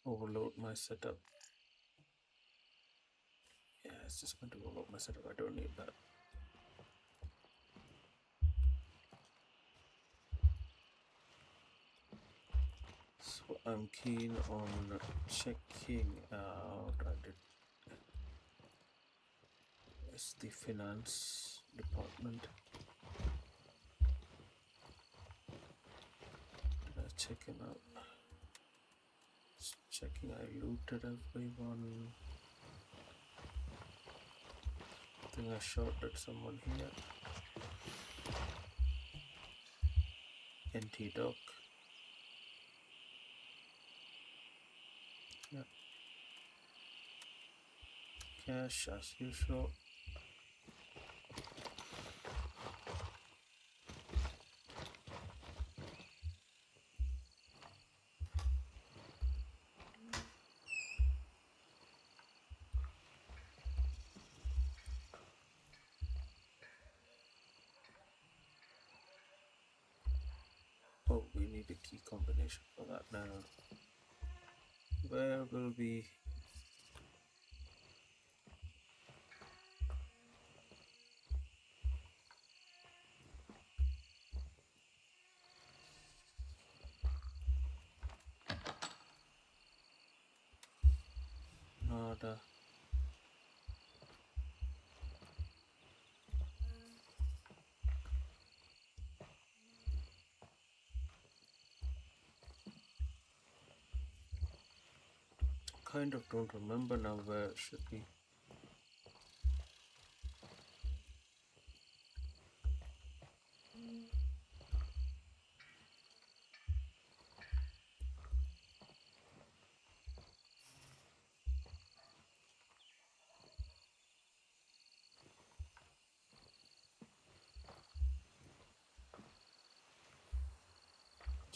overload my setup. Yeah, it's just going to overload my setup. I don't need that. So I'm keen on checking out. It's the finance department. Did I check him out? Just checking. I looted everyone. I think I shot at someone here. NT Doc. Yeah. Cash as usual. Oh, we need a key combination for that now. Where will we... Nada. Kind of don't remember now where it should be.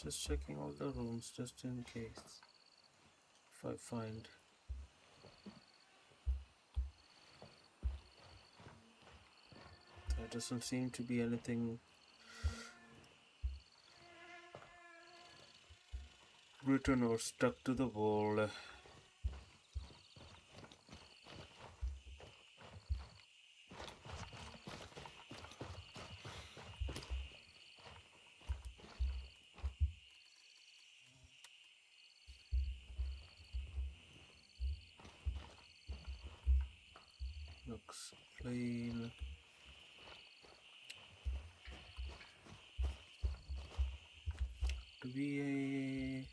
Just checking all the rooms just in case. If I find... There doesn't seem to be anything written or stuck to the wall. Looks plain. Do we...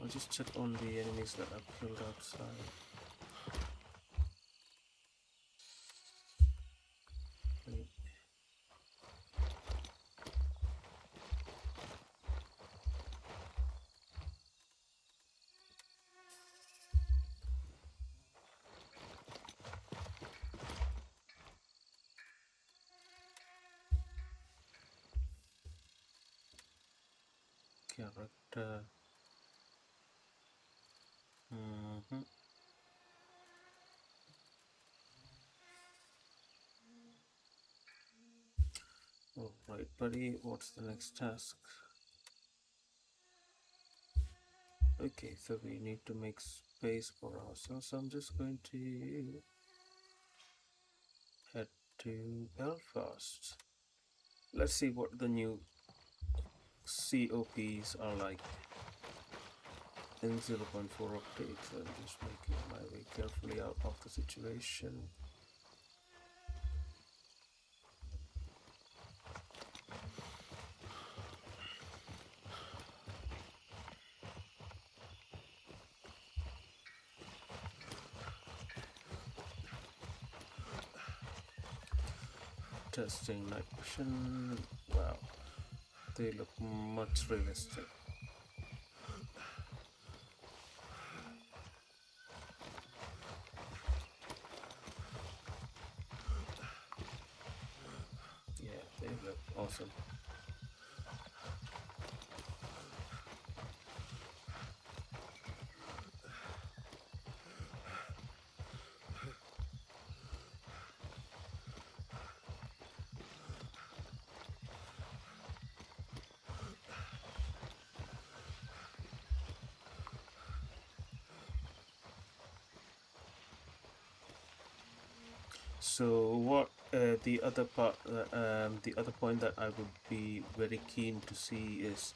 I'll just check on the enemies that are killed outside. Plain. Character. Alright, buddy, what's the next task? Okay, so we need to make space for ourselves. I'm just going to head to Belfast. Let's see what the new COPs are like in 0.4 updates. I'm just making my way carefully out of the situation. Testing night vision. Wow, they look much realistic. Yeah, they look awesome. So what the other part, the other point that I would be very keen to see is,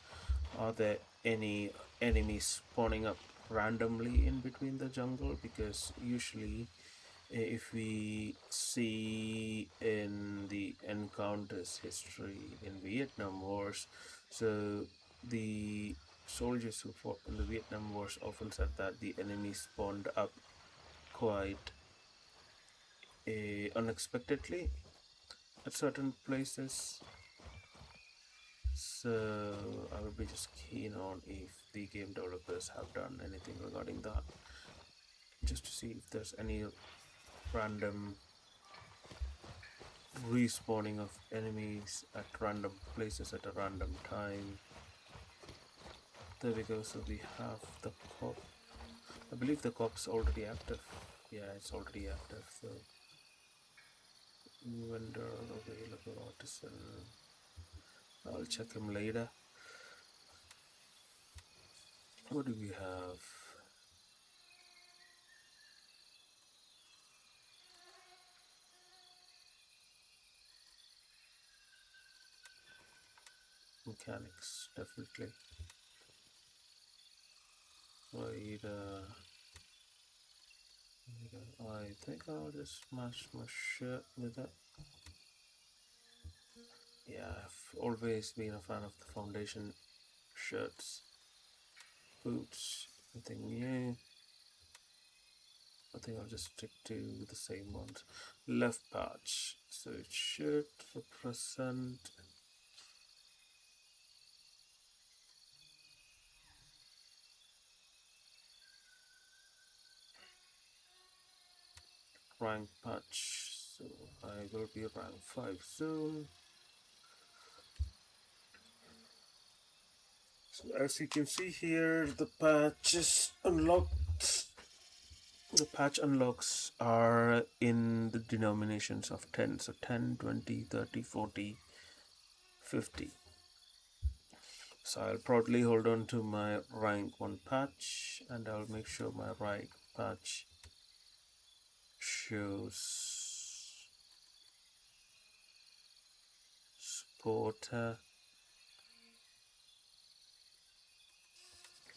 are there any enemies spawning up randomly in between the jungle? Because usually, if we see in the encounters history in Vietnam Wars, so the soldiers who fought in the Vietnam Wars often said that the enemies spawned up quite unexpectedly at certain places. So I would be just keen on if the game developers have done anything regarding that, just to see if there's any random respawning of enemies at random places at a random time. There we go. So we have the cop. I believe the cop's already active. Yeah, it's already active. So vendor available artisan. I'll check him later. What do we have? Mechanics, definitely. I think I'll just smash my shirt with it. Yeah, I've always been a fan of the foundation shirts. Boots, nothing new. I think I'll just stick to the same ones. Left patch, so it should represent rank patch. So I will be rank 5 soon. So as you can see here, the patch is unlocked. The patch unlocks are in the denominations of 10. So 10, 20, 30, 40, 50. So I'll proudly hold on to my rank 1 patch, and I'll make sure my rank patch shows supporter.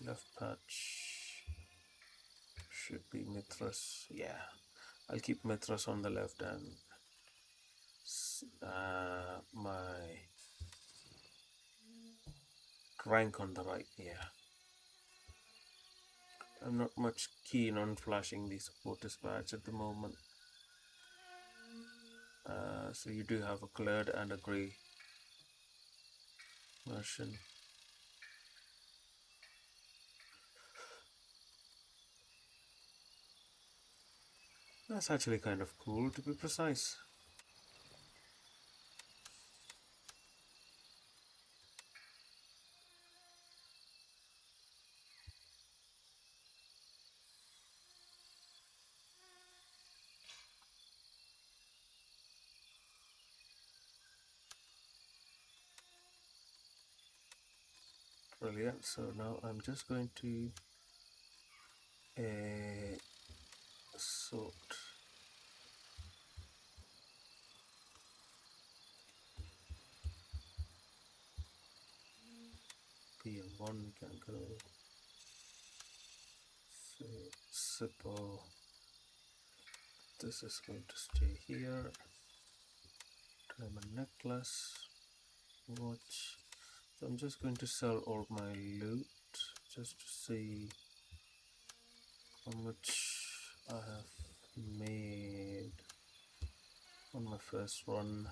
Left patch should be Mithras. Yeah, I'll keep Mithras on the left and my rank on the right. Yeah, I'm not much keen on flashing the supporters badge at the moment. So you do have a colored and a grey version. That's actually kind of cool, to be precise. Brilliant. So now I'm just going to sort PM1 can go. So Sippo, this is going to stay here. Diamond necklace, watch. So I'm just going to sell all my loot just to see how much I have made on my first run.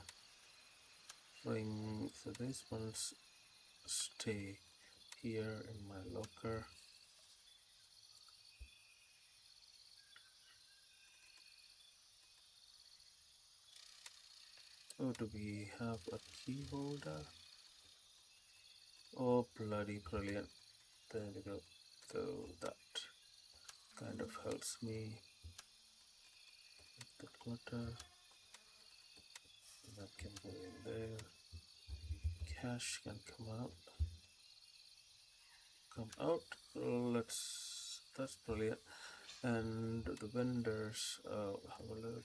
Ring, so these ones stay here in my locker. Oh, do we have a key holder? Oh, bloody brilliant. There we go. So that kind of helps me with the clutter. That can go in there. Cash can come out. That's brilliant. And the vendors, have a look.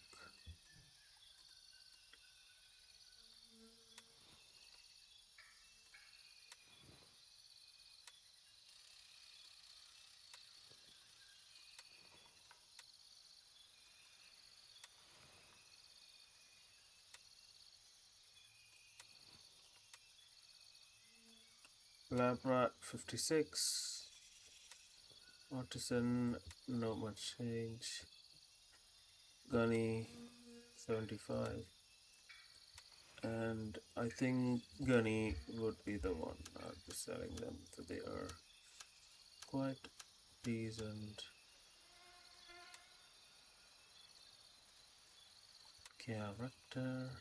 Lab rat 56. Artisan, not much change. Gunny 75. And I think Gunny would be the one. I'll be selling them, so they are quite decent character.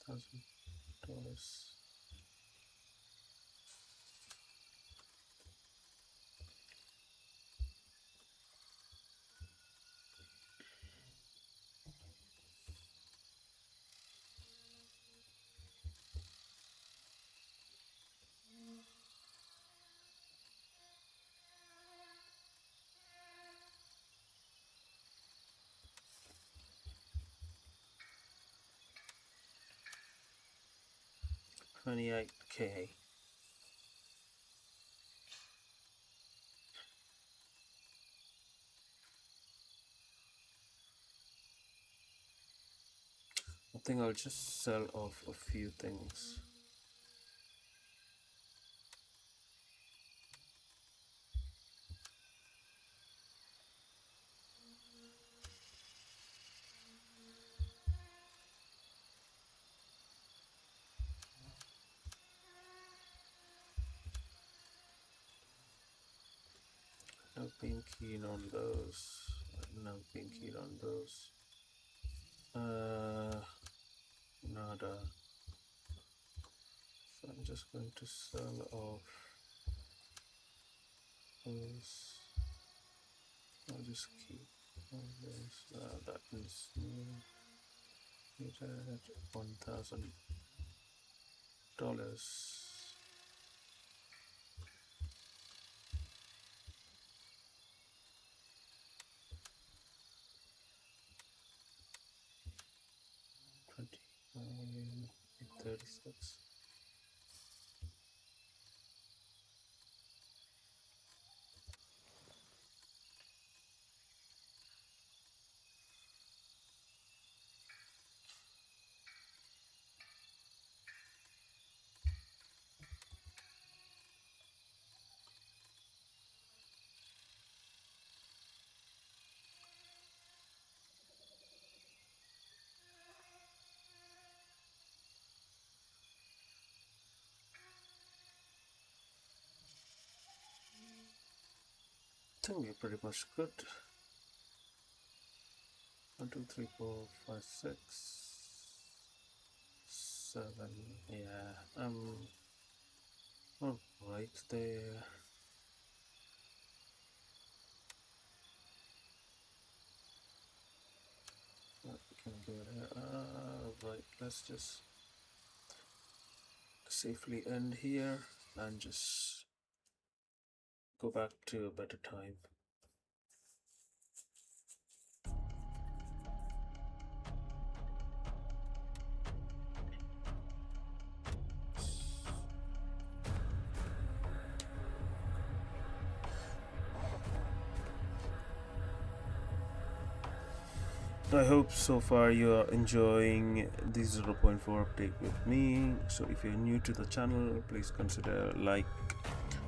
$1,000. 28K. I think I'll just sell off a few things. I've been keen on those. I've not been keen on those. Nada. So I'm just going to sell off those. I'll just keep all this. That is new. It at $1,000. 29, 36. I think we're pretty much good. 1, 2, 3, 4, 5, 6, 7. Yeah, all right there. What can we do here? Right, let's just safely end here and just go back to a better time. I hope so far you are enjoying the 0.4 update with me. So if you're new to the channel, please consider like,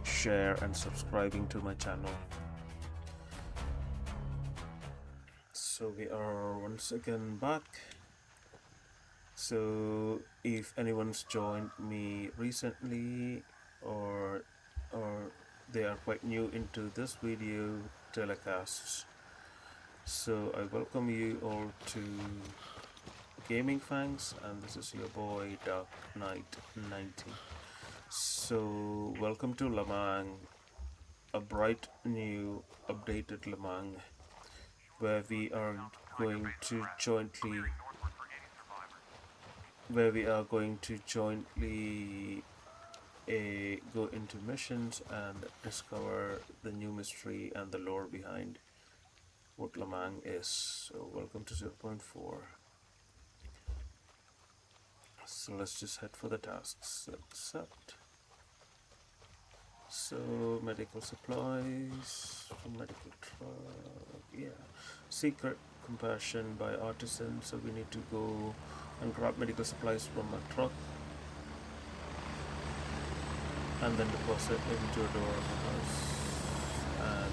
share and subscribing to my channel. So we are once again back. So if anyone's joined me recently or they are quite new into this video telecasts, so I welcome you all to Gaming Fangs, and this is your boy Dark Knight 90. So welcome to Lamang, a bright new updated Lamang, where we are going to jointly go into missions and discover the new mystery and the lore behind what Lamang is. So welcome to 0.4. So let's just head for the tasks. Accept. So medical supplies from medical truck. Yeah. Secret compassion by artisan. So we need to go and grab medical supplies from a truck and then deposit into a door of a house and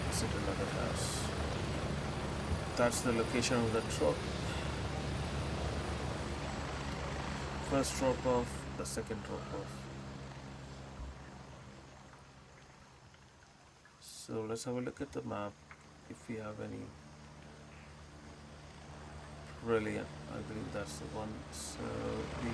visit another house. That's the location of the truck. First drop off, the second drop off. So let's have a look at the map if we have any. Brilliant, I believe that's the one. So the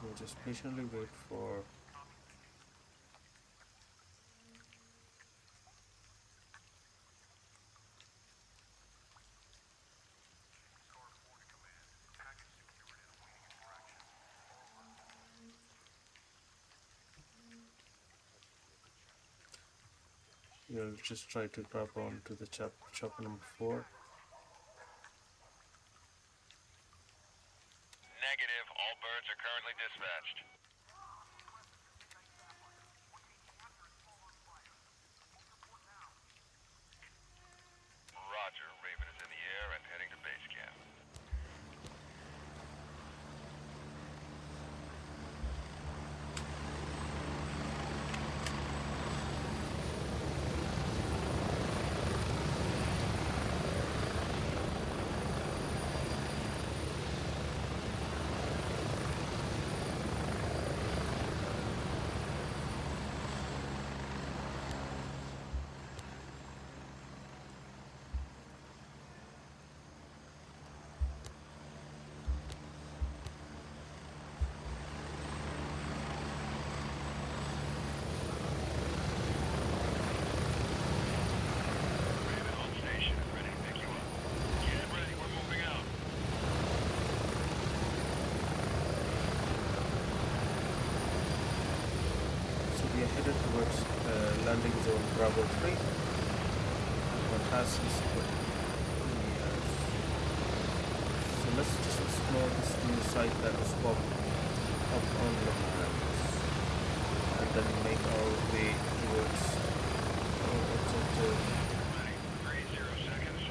We'll just patiently wait for. We'll just try to grab on to the chopper number 4. Negative. All birds are currently dispatched. Roger. Raven is in the air and heading to base camp. Raven on station and ready to pick you up. Get ready. We're moving out. So we are headed towards landing zone Bravo 3. What has is yes. So let's just explore this new site that is popped up on the map, and then make our way towards our objective. Ready. 30 seconds.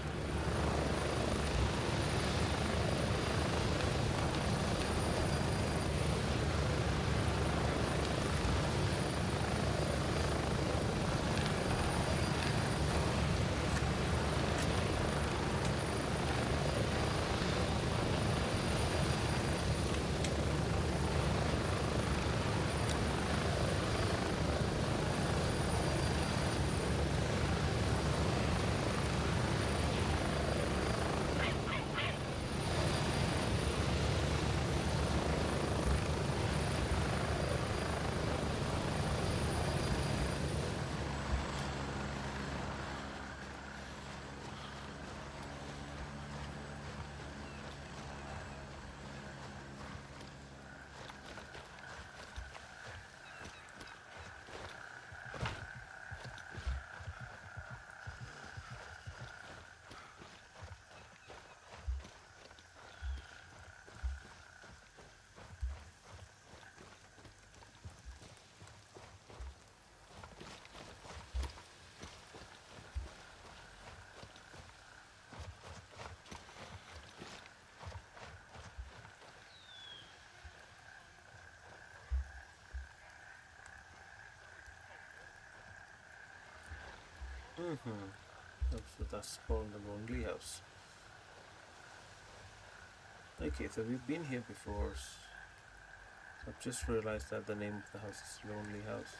So that's called the Lonely House. Okay, so we've been here before. I've just realized that the name of the house is Lonely House.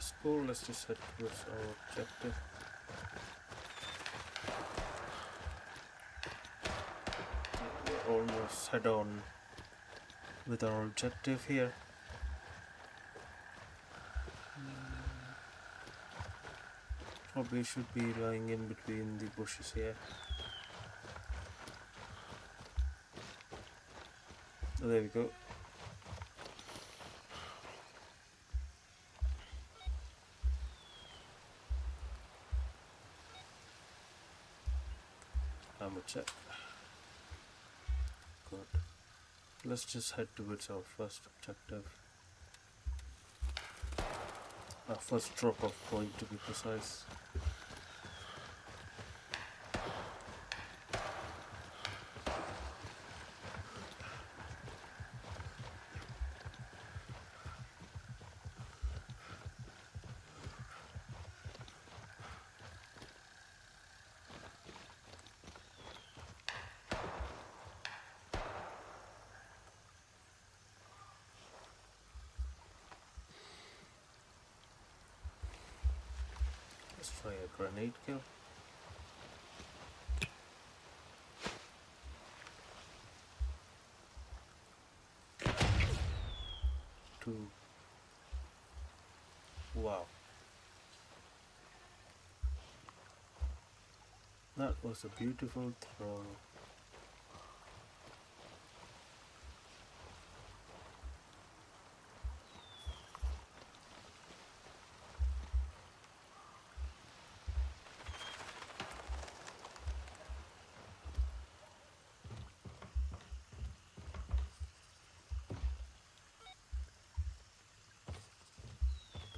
That's cool. Let's just head towards our objective. We're almost head on with our objective here. Probably should be lying in between the bushes here. Oh, there we go. Ammo check. Good. Let's just head towards our first objective. Our first drop-off point, to be precise. Let's try a grenade kill. Two. Wow. That was a beautiful throw.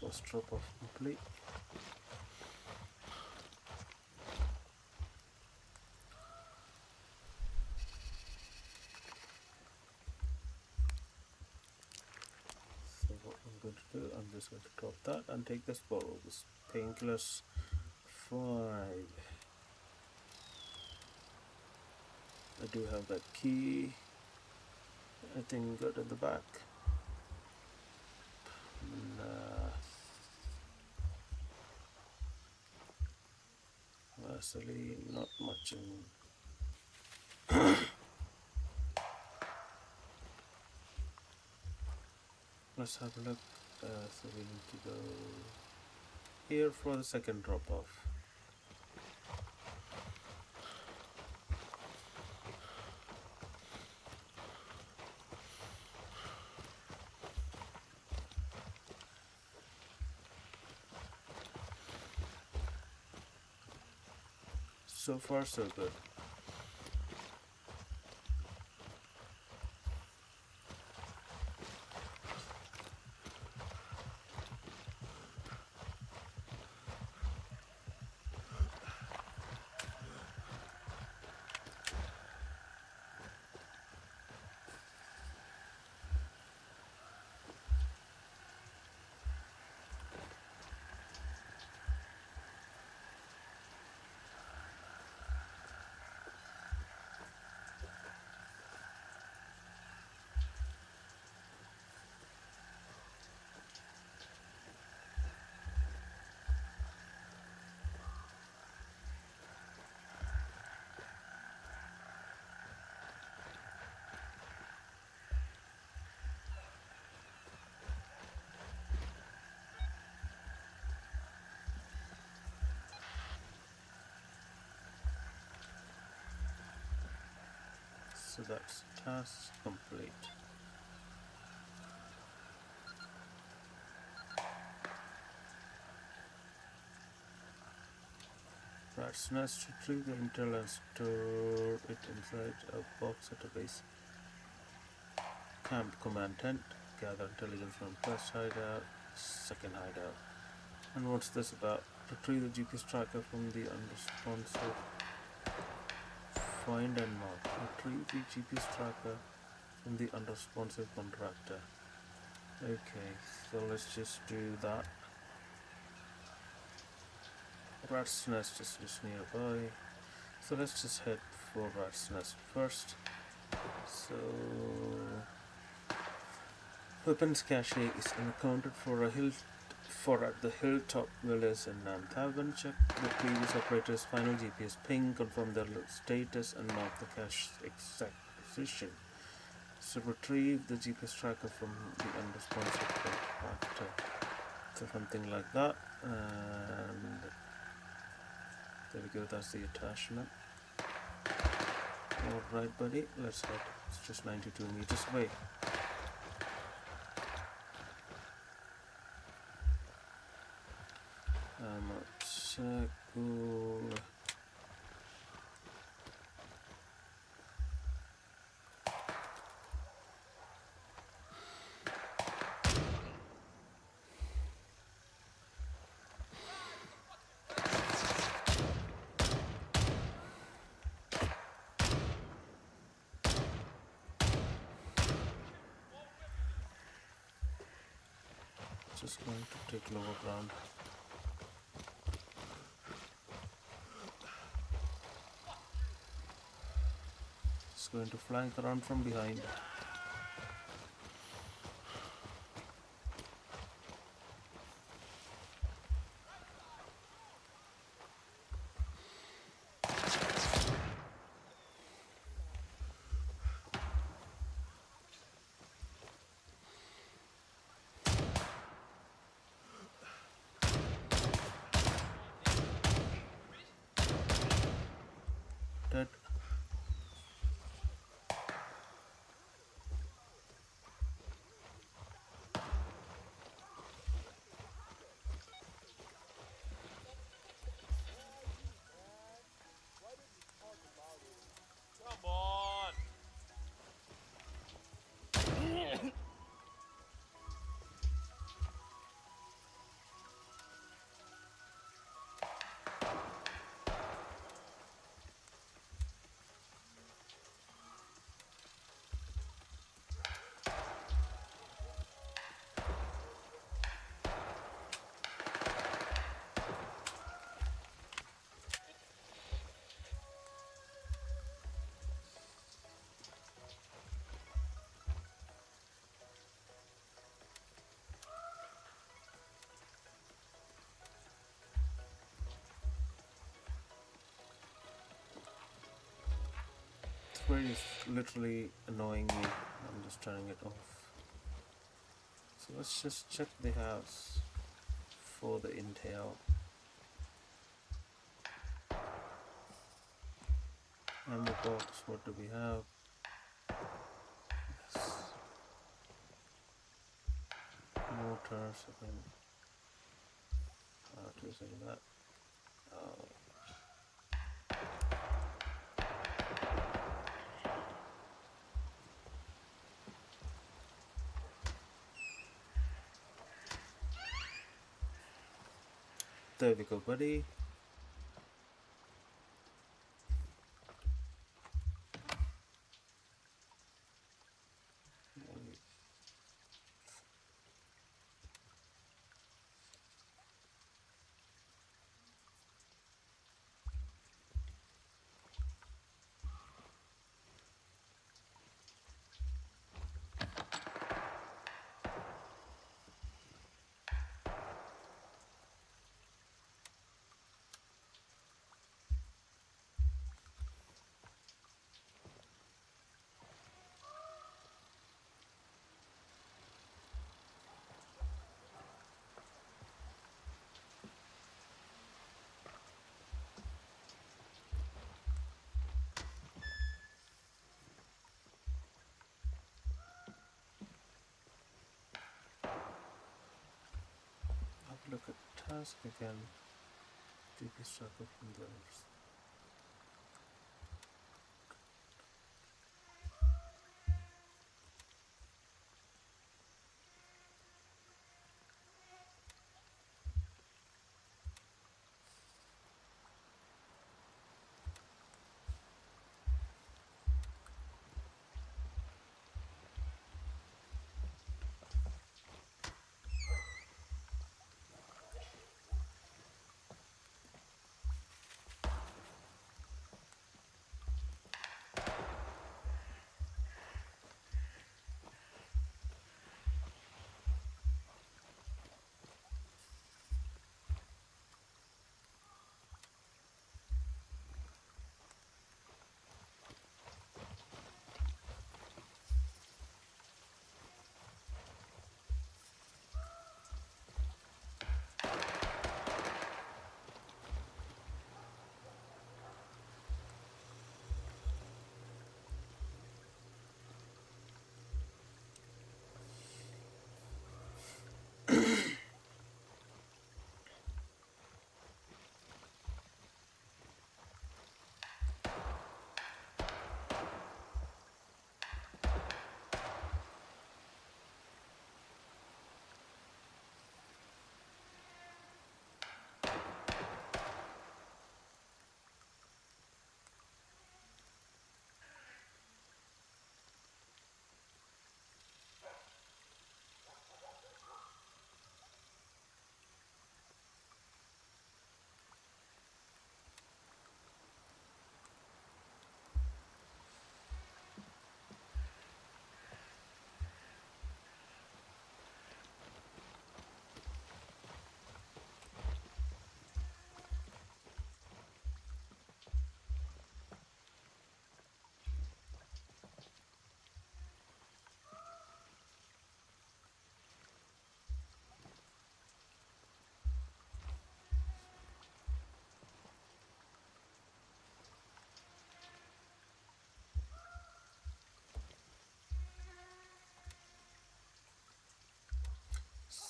First drop off complete. So what I'm going to do, I'm just going to drop that and take this bottle. This painkillers 5. I do have that key. I think got in the back. Nah. Vaseline, not much in. Let's have a look. So we need to go here for the second drop off. So far so good. So that's task complete. Rat's nest, retrieve the intel and store it inside a box at a base. Camp command tent, gather intelligence from first hideout, second hideout. And what's this about? Retrieve the GPS tracker from the unresponsive. Find and mark. Retrieve the GPS tracker from the unresponsive contractor. Okay, so let's just do that. Rat's nest is just nearby. So let's just head for Rat's nest first. So weapons cache is unaccounted for. A hilt For at the Hilltop Villas in Namthaven, check the previous operator's final GPS ping, confirm their status, and mark the cache's exact position. So retrieve the GPS tracker from the unresponsive factor. So something like that, and there we go, that's the attachment. Alright buddy, let's head. It's just 92 meters away. Circle. Just going to take lower ground. Just going to flank around from behind. Dead. Come on. Spray is literally annoying me. I'm just turning it off. So let's just check the house for the intel. Ammo box, what do we have? Yes. Mortars again. Not using that. There we go, buddy. Have a look at task again. GPS tracker from there.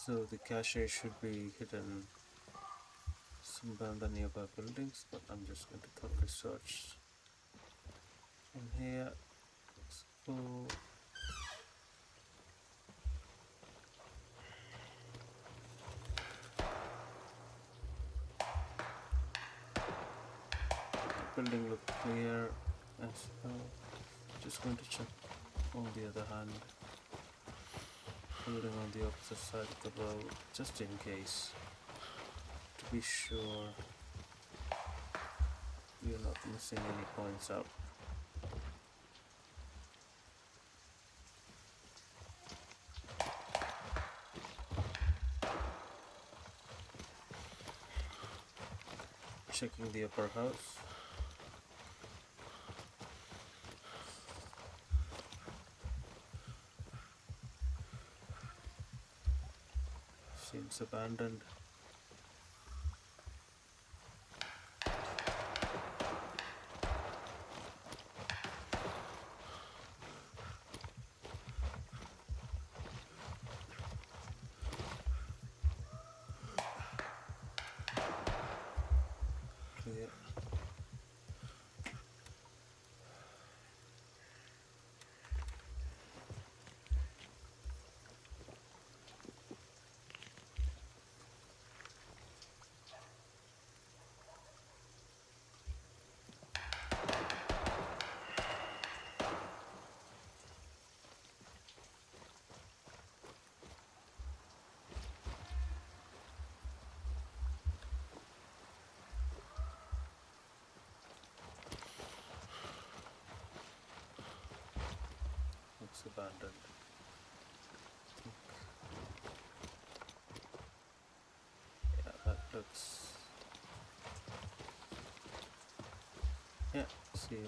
So the cache should be hidden somewhere in the nearby buildings, but I'm just going to thoroughly search from here. Let's go. The building look clear as well. Just going to check on the other hand. Building on the opposite side of the road, just in case, to be sure you're not missing any points out. Checking the upper house. Seems abandoned. Clear. Looks abandoned. Yeah, that looks. Yeah, sealed.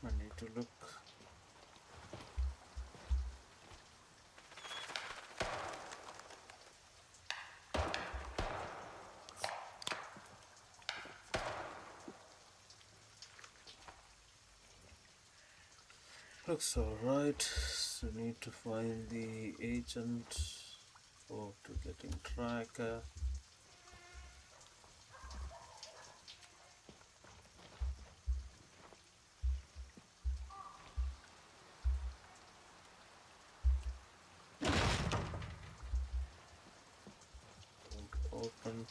I need to look. Looks alright. So need to find the agent for to getting tracker. Won't open.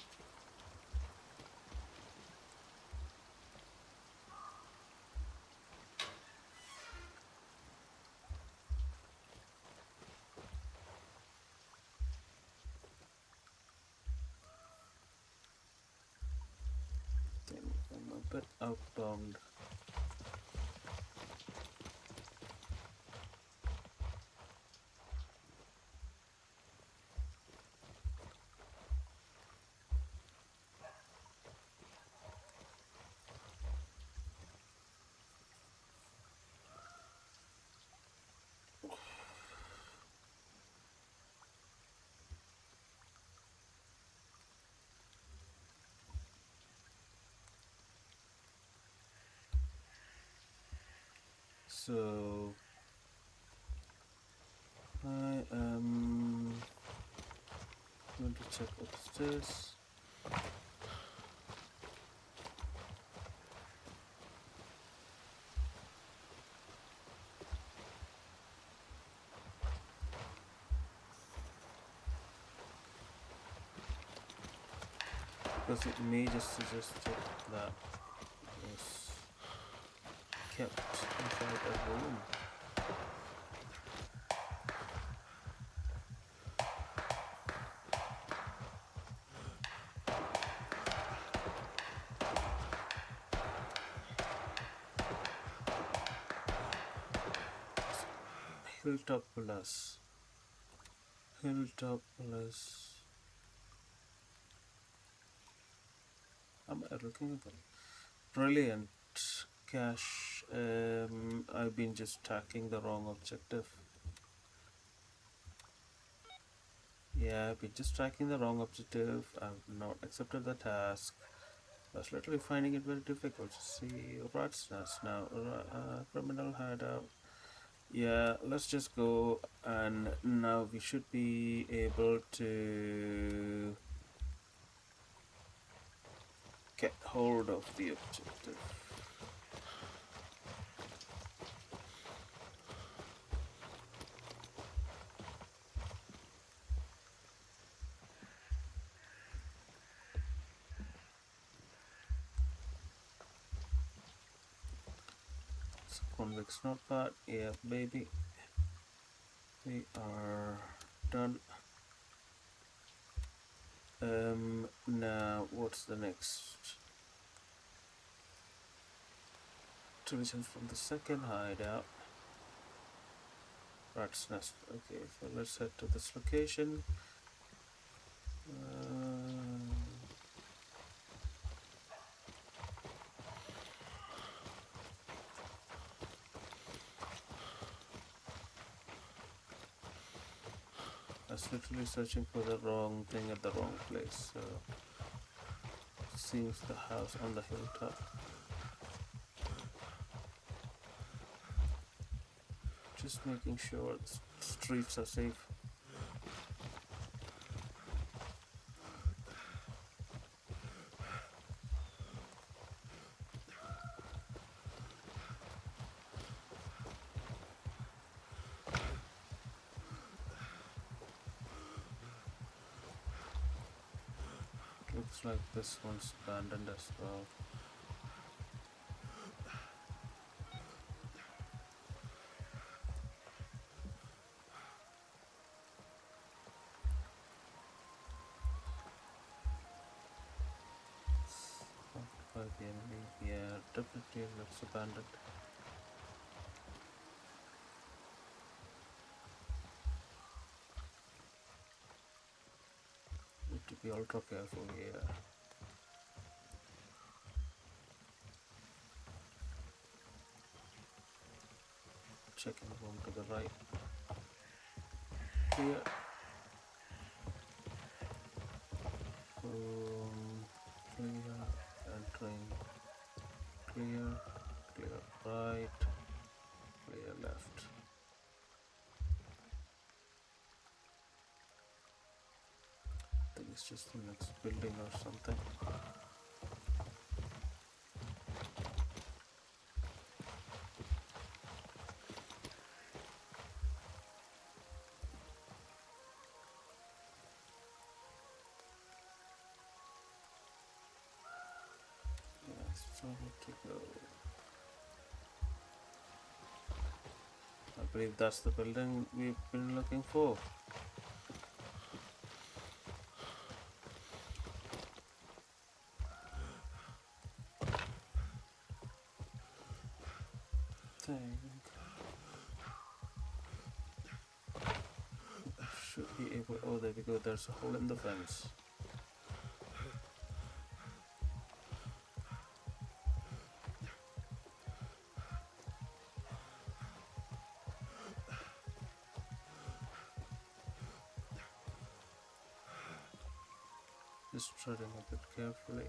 Then I'm a bit outbound. So I am going to check upstairs. Because it may just suggest that it was kept inside a room. Hilltop Plus. Hilltop Plus. Am I looking at that? Brilliant. Cache. I've been just tacking the wrong objective. Yeah, I've been just tracking the wrong objective. I've not accepted the task. I was literally finding it very difficult to see rat's nest now. Criminal hideout. Yeah, let's just go, and now we should be able to get hold of the objective. So convicts notepad, yeah baby. We are done. Now what's the next? Intelligence from the second hideout. Rat's nest. Okay, so let's head to this location. I was literally searching for the wrong thing at the wrong place. So seems the house on the hilltop. Just making sure the streets are safe. Looks like this one's abandoned as well. By the enemy, yeah, definitely looks abandoned. Need to be ultra careful here. Checking the room to the right. Clear. Clear. Entering. Clear. Clear right. Clear left. I think it's just the next building or something. So to go. I believe that's the building we've been looking for. Should be able. Oh, there we go. There's a hole in the fence. Just treading a bit carefully.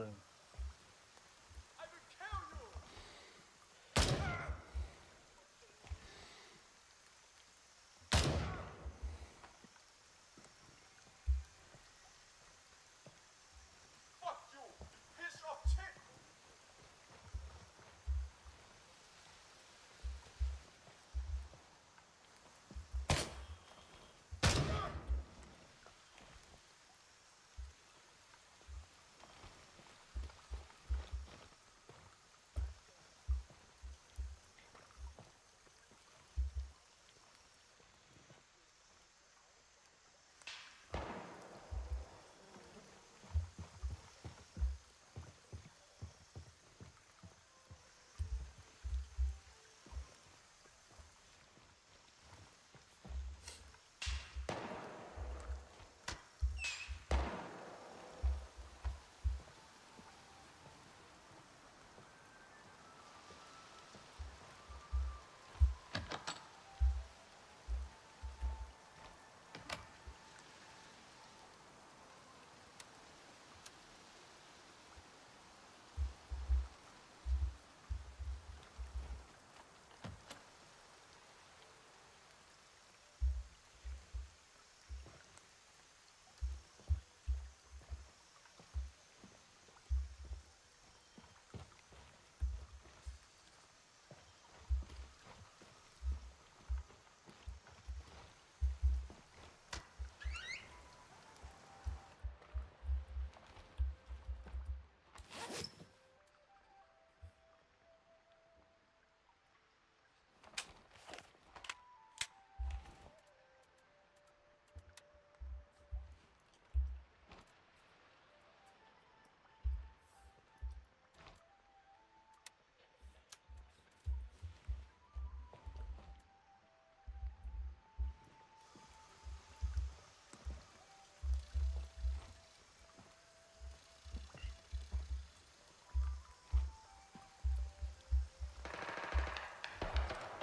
frame. I will kill you! Fuck you, piece of shit!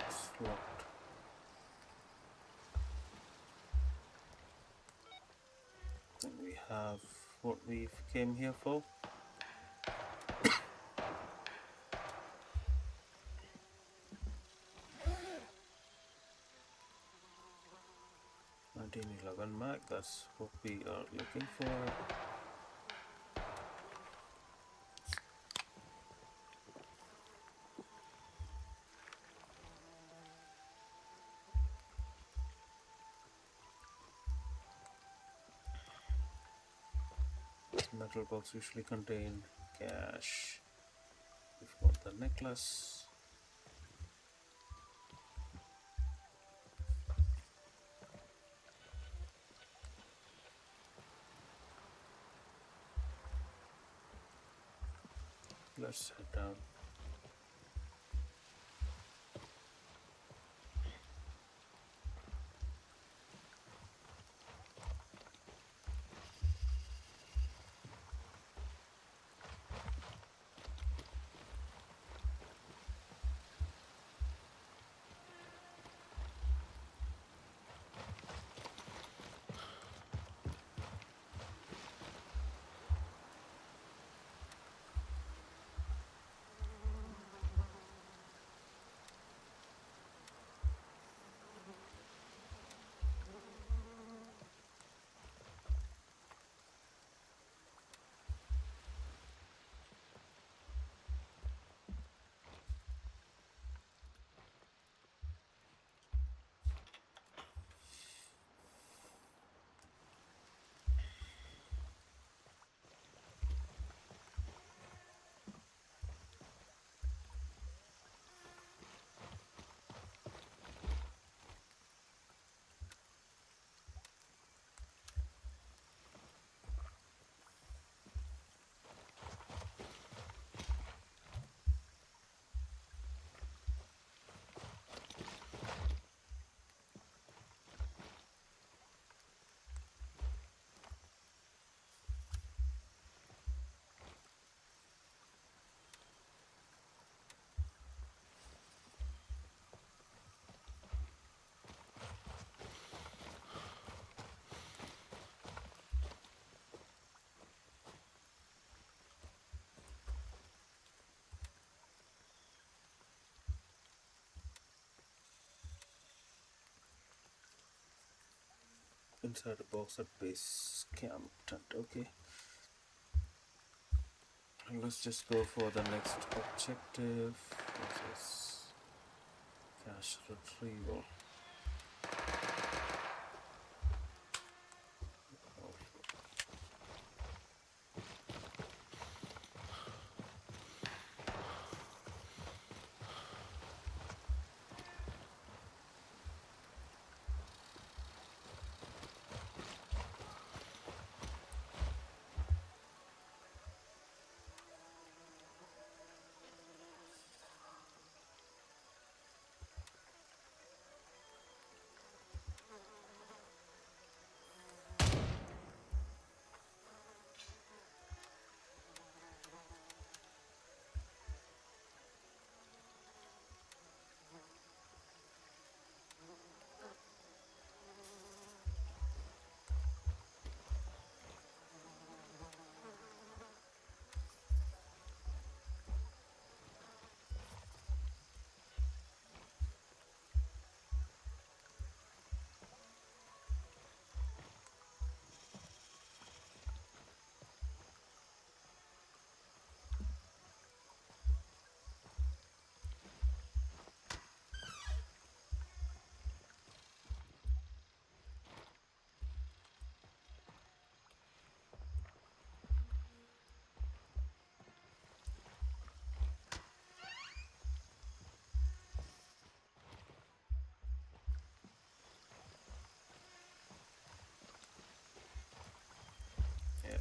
It's locked. And we have what we came here for. 1911 mag, that's what we are looking for. Metal box usually contain cash. We've got the necklace. Let's head down. inside a box at base camp tent. Okay. And let's just go for the next objective, which is cache retrieval. Yeah.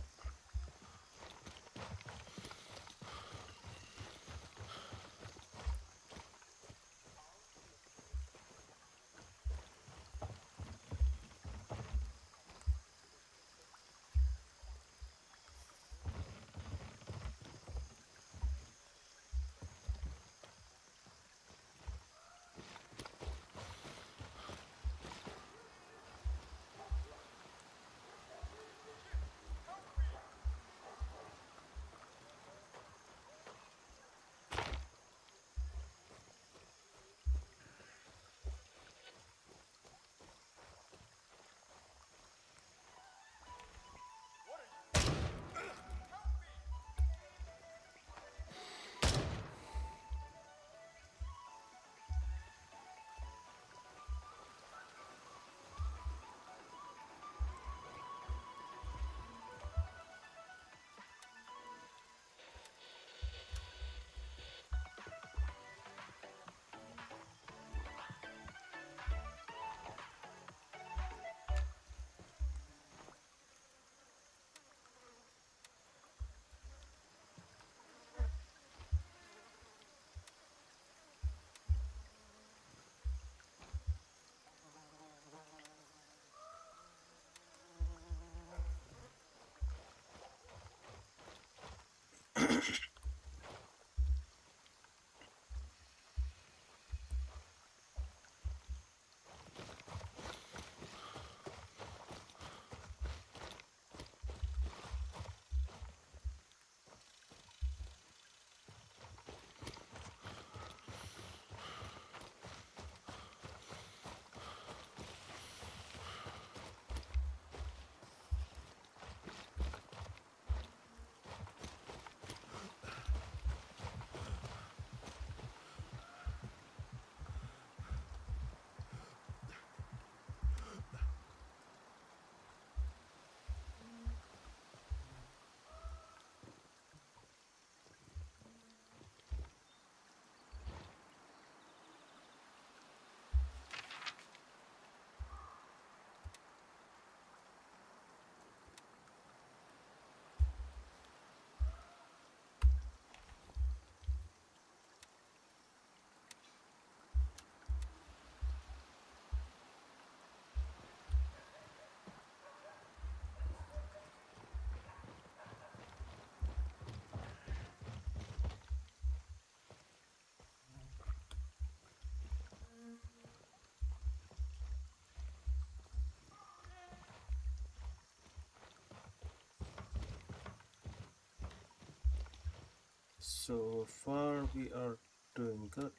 So far we are doing good.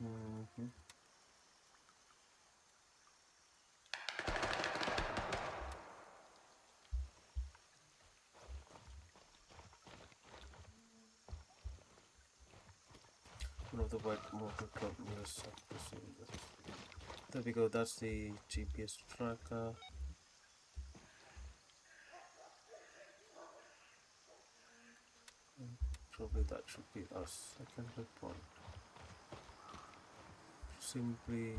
Mm-hmm. One of the white motor club mirrors up to see this. There we go, that's the GPS tracker. Probably that should be our second hit point. Simply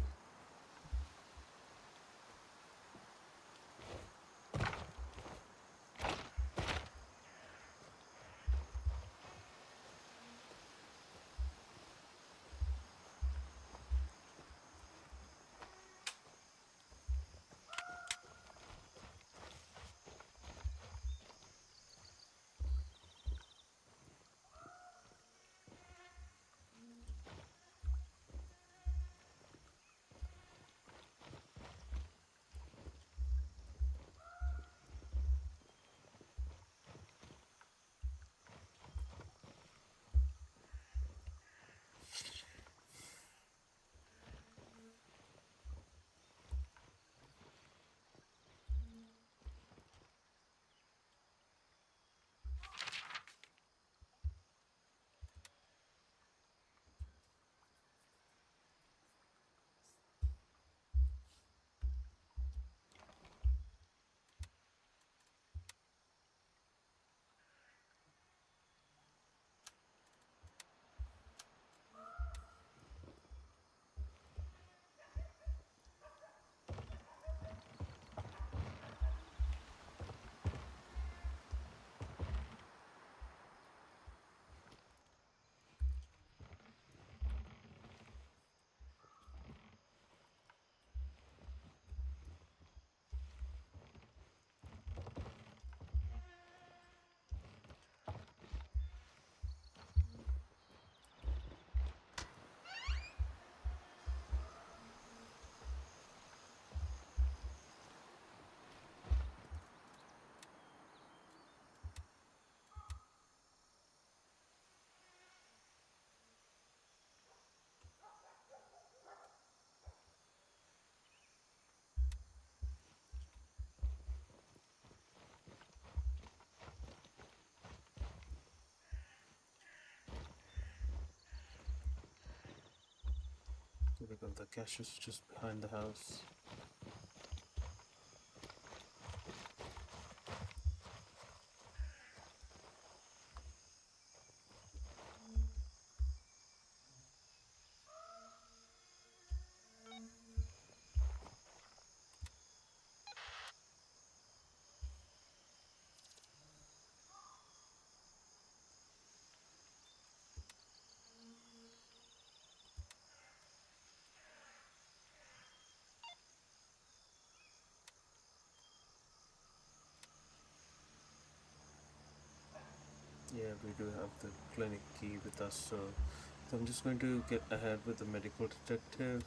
there we go, the cache is just behind the house. Yeah, we do have the clinic key with us, so I'm just going to get ahead with the medical detective.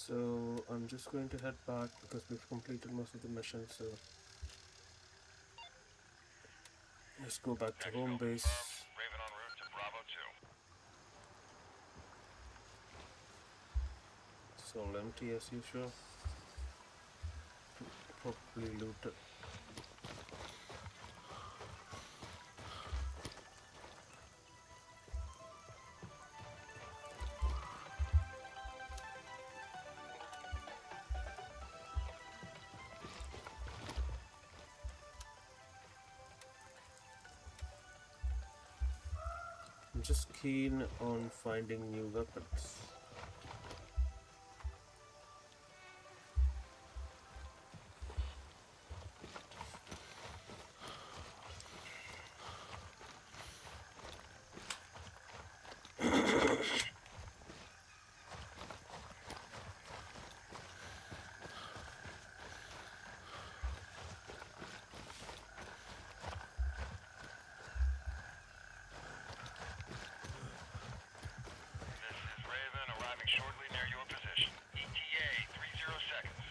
So I'm just going to head back because we've completed most of the missions. So let's go back to home base. Confirmed. Raven en route to Bravo 2. It's all empty as usual. Probably looted. I'm just keen on finding new weapons. This is Raven, arriving shortly near your position. ETA, 30 seconds.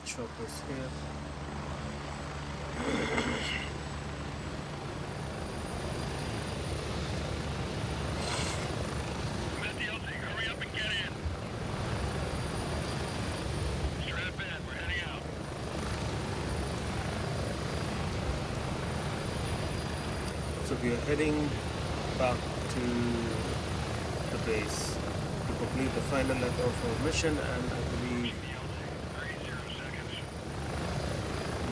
Choppers here. I'm at the LT. Hurry up and get in. Strap in. We're heading out. So we are heading back to the base to complete the final leg of our mission, and I believe The LT, 30 seconds.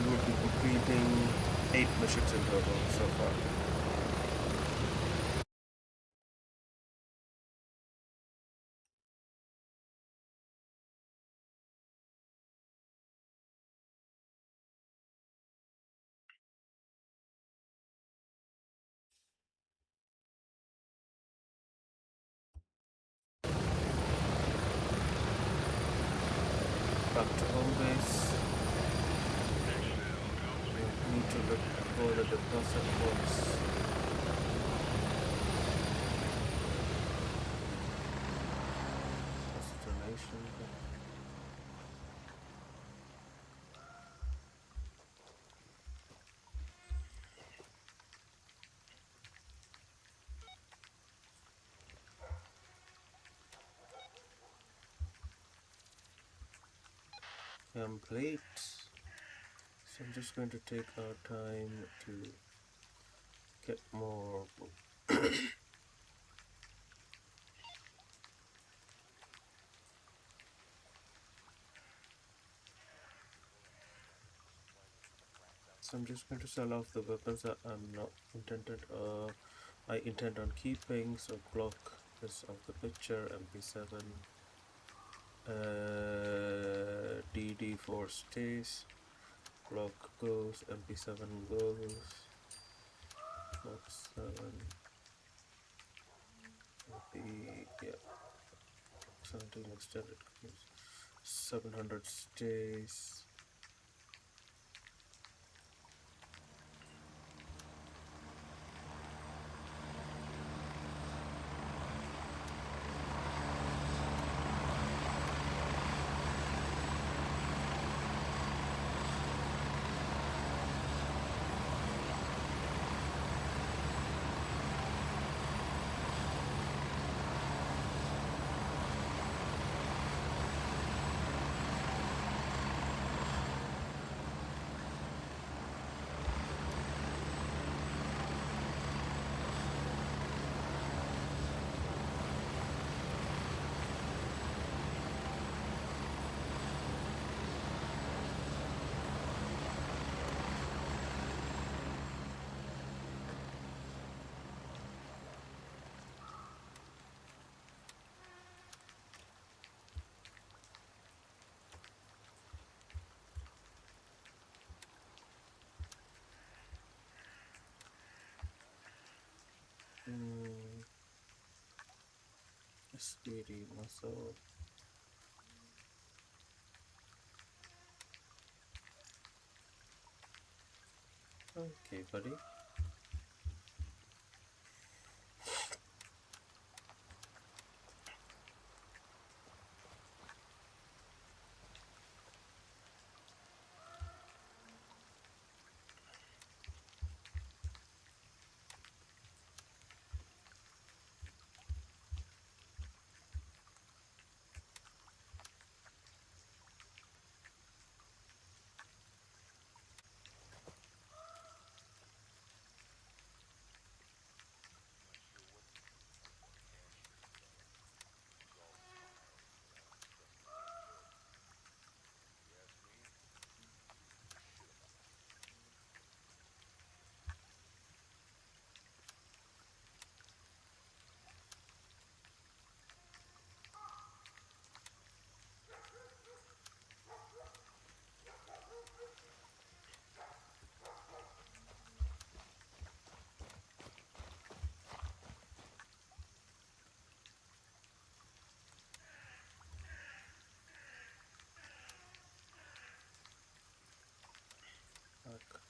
we will be completing 8 missions in total so far. Back to home base. We need to look for the deposit box. Destination. Complete. So I'm just going to take our time to get more. So I'm just going to sell off the weapons that I'm not intended. I intend on keeping. So Glock is off the picture. MP7. DD4 stays. Glock goes. MP7 goes. Glock 7. MP, yeah. 17 extended goes. 700 stays. Steady muscle. Okay, buddy. Fuck.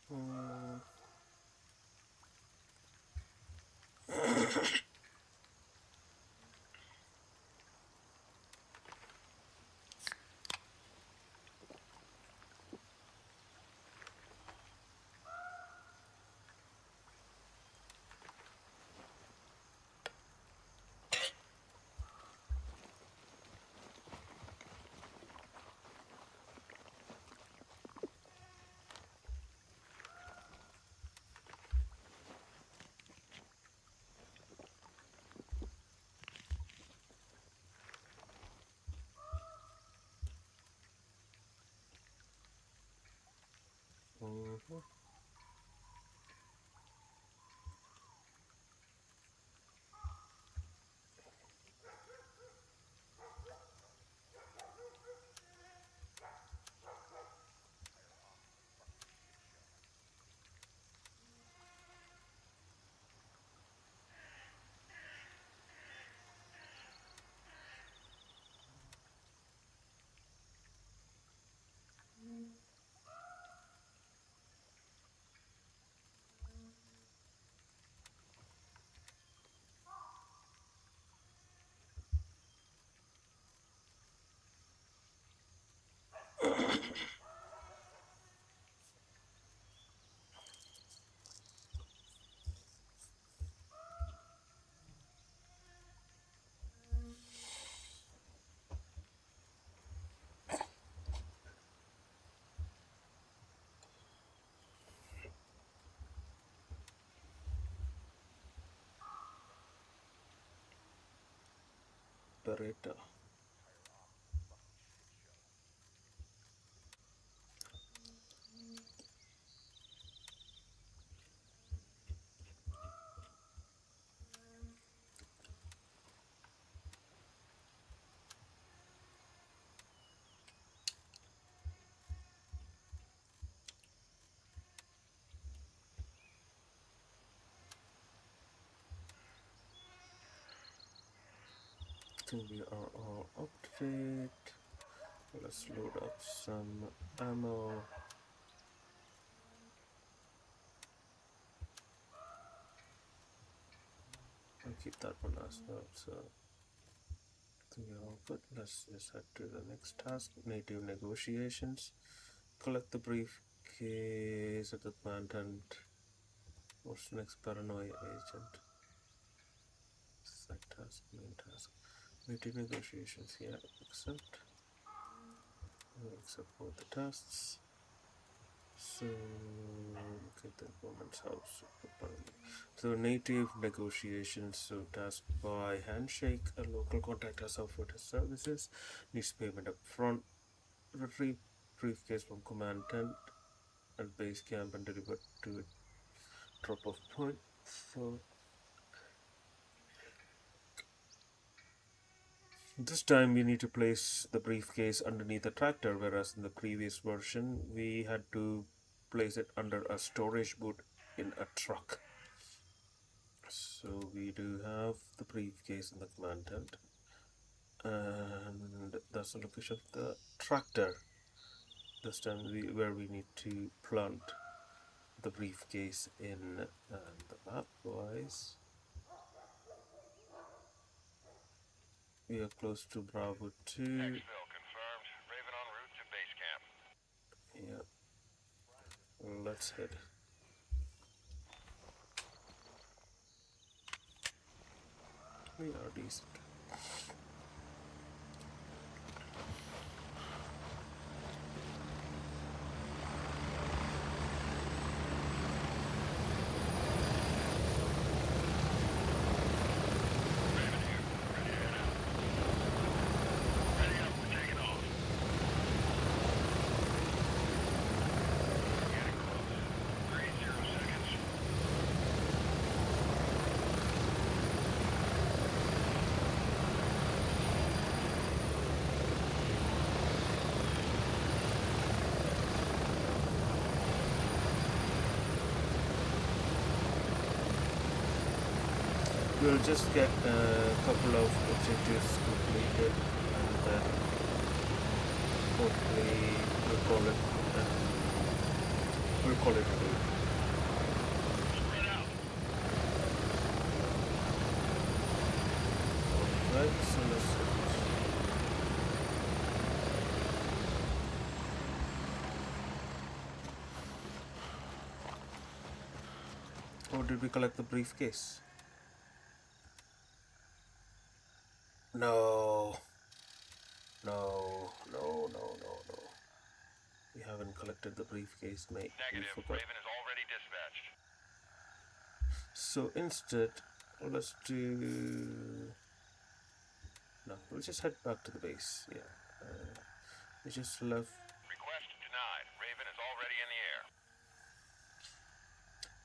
Hmm. Beretta. I think we are all up to date. Let's load up some ammo. I'll keep that one as well. So I think we're all good. Let's just head to the next task. Native negotiations. Collect the briefcase at the plant and what's next? Paranoia agent. Side task, main task. Native negotiations. Yeah, accept. We'll accept both the tasks. So get the woman's house. So native negotiations. So task by handshake. A local contact has offered his services. Needs payment up front. Retrieve briefcase from command tent at base camp and deliver to a drop-off point. So this time we need to place the briefcase underneath the tractor, whereas in the previous version we had to place it under a storage boot in a truck. So we do have the briefcase in the command tent, and that's the location of the tractor. This time where we need to plant the briefcase in, and the map wise we are close to Bravo 2. Exfil confirmed. Raven en route to base camp. Yeah, let's head. We are decent. Raven here. Ready to head out. Ready up. We're taking off. Getting close. 30 seconds. We'll just get a couple of objectives completed and then hopefully we'll call it a day. Spread out. Alright, so let's or did we collect the briefcase? No. We haven't collected the briefcase, mate. Negative. We forgot. Raven is already dispatched. So instead, let's do. No, we'll just head back to the base. Yeah. We just left. Request denied. Raven is already in the air.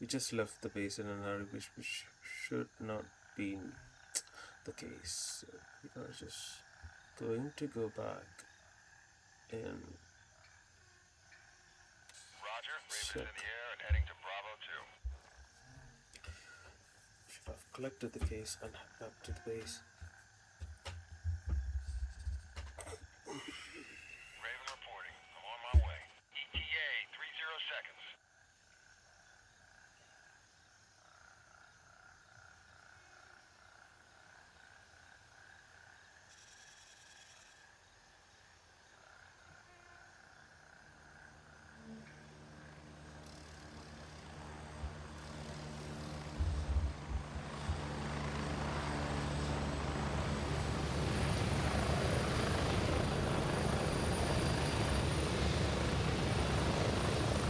We just left the base in an hurry, which should not be the case. So we are just going to go back and Roger. Raven is in check. the air and heading to Bravo 2. Should have collected the case and head back to the base. Raven reporting. I'm on my way. ETA 30 seconds.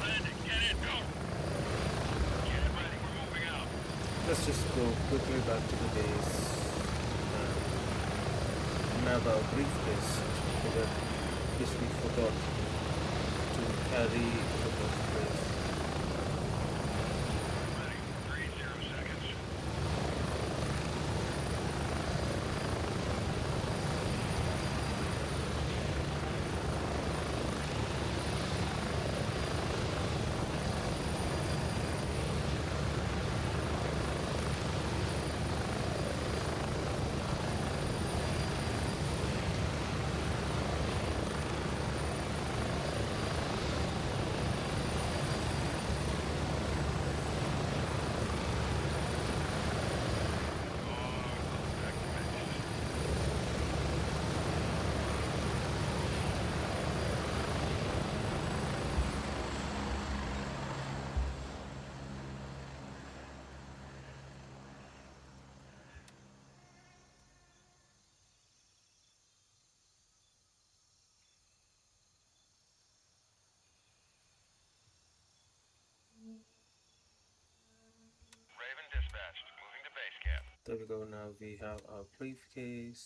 Landing. Get in. Go. Get it ready. We're moving out. Let's just go quickly back to the base. nab our briefcase, which we forgot to carry in the first place. Ready. 30 seconds. Raven dispatched. Moving to base camp. There we go. Now we have our briefcase.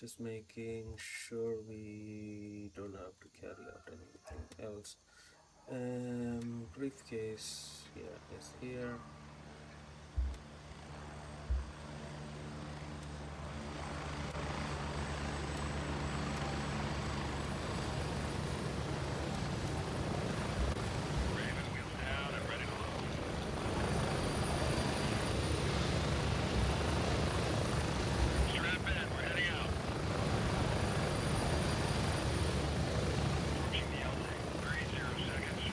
Just making sure we don't have to carry out anything else. Briefcase, yeah, is here. Raven wheels down and ready to load. Strap in. We're heading out. Approaching the LZ. 30 seconds.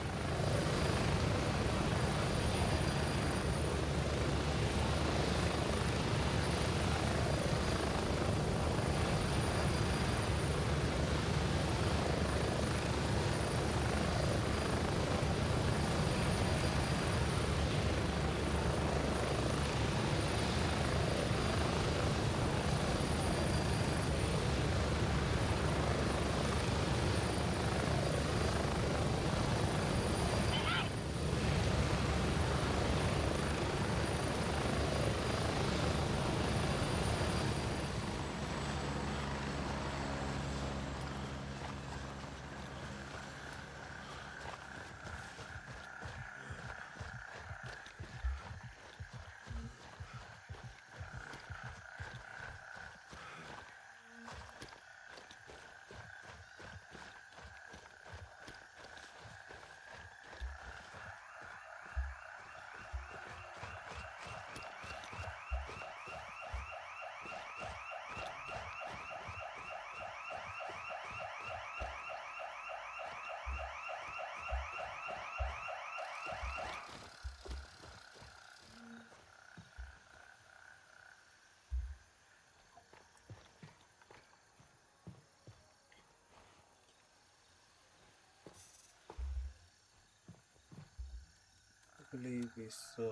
I believe we saw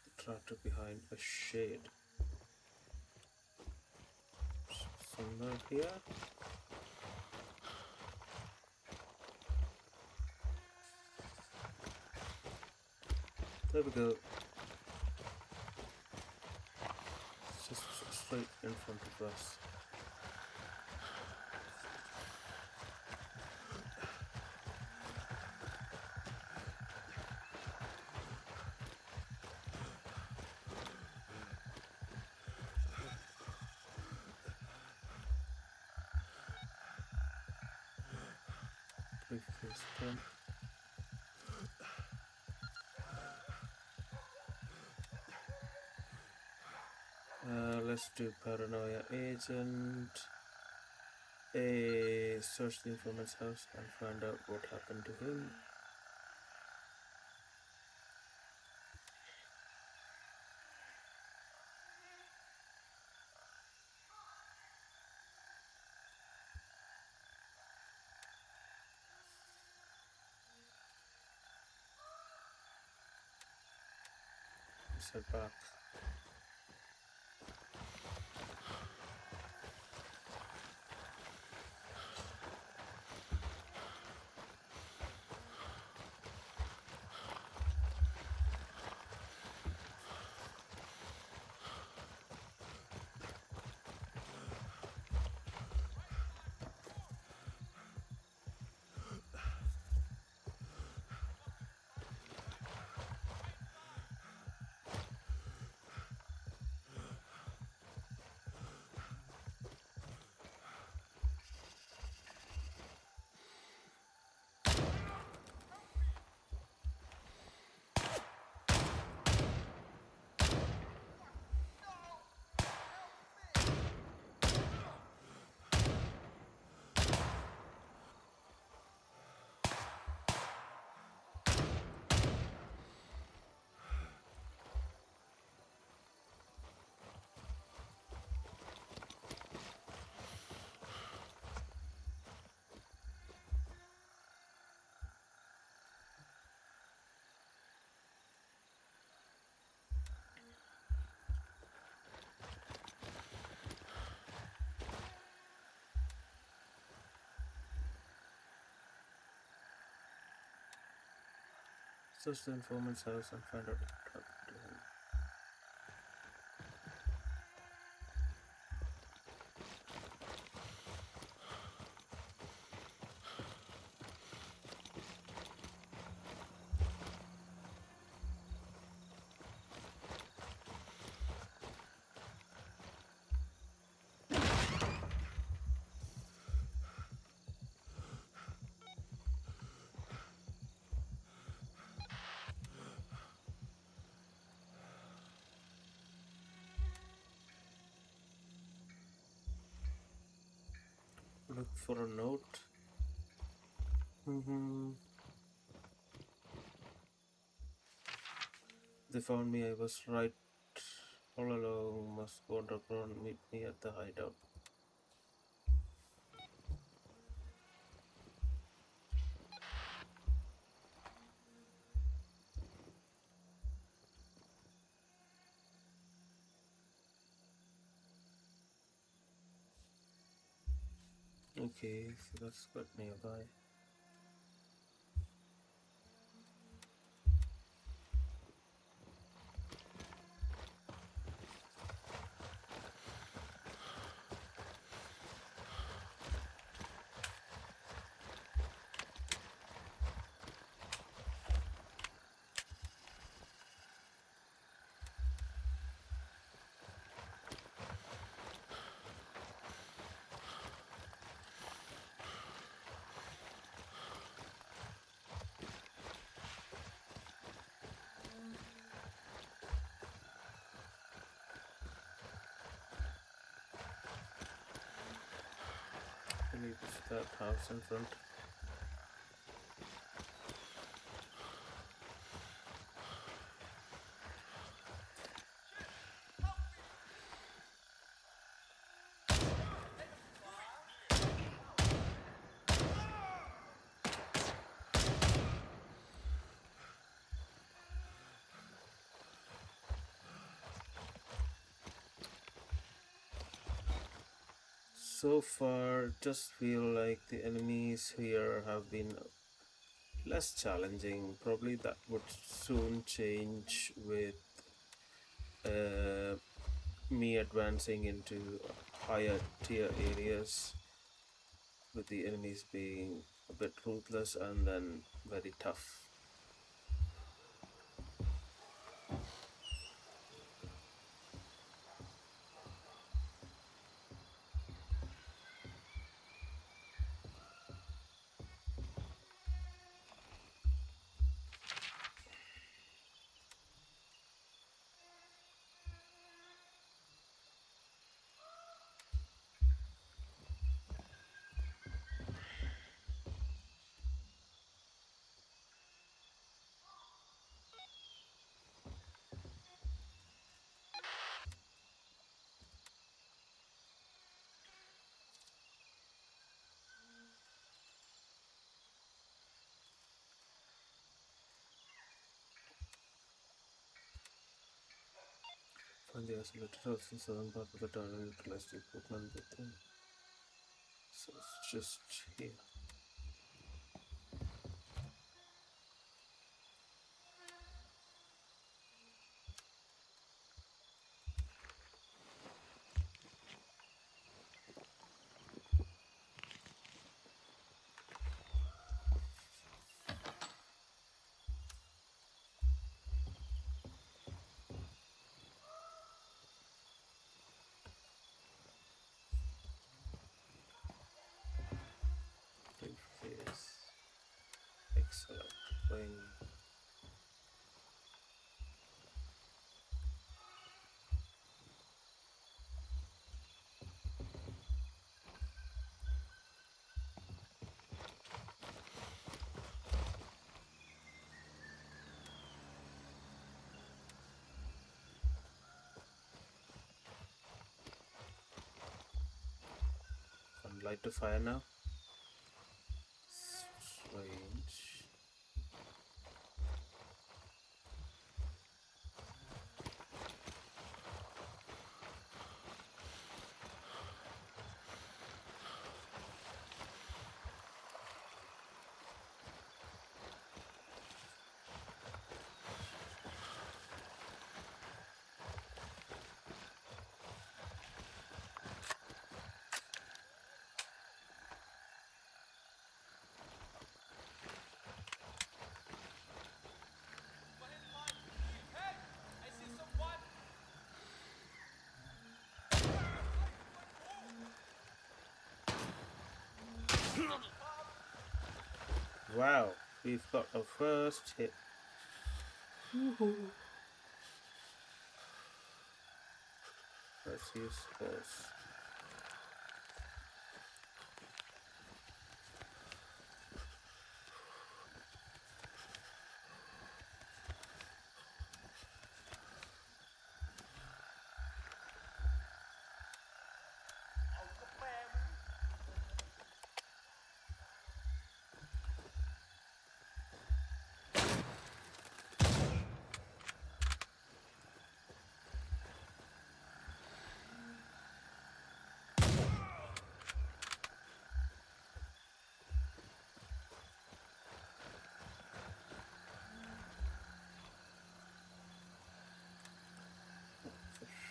the tractor behind a shade. Somewhere here. There we go. It's just straight in front of us. Briefcase pump. Let's do paranoia agent. Search the informant's house and find out what happened to him. Let's head back. Search the informant's house and find out what happened to him. Look for a note. They found me. I was right all along. Must go underground. Meet me at the hideout. Okay, so that's quite nearby. I believe it's that house in front. So far, just feel like the enemies here have been less challenging. Probably that would soon change with me advancing into higher tier areas, with the enemies being a bit ruthless and then very tough. Find the isolated house in southern part of the town and utilize the equipment within. So it's just here. Interface. Excellent. Going. From light to fire now. Strange. Wow, we've got our first hit. Woohoo. Let's use this.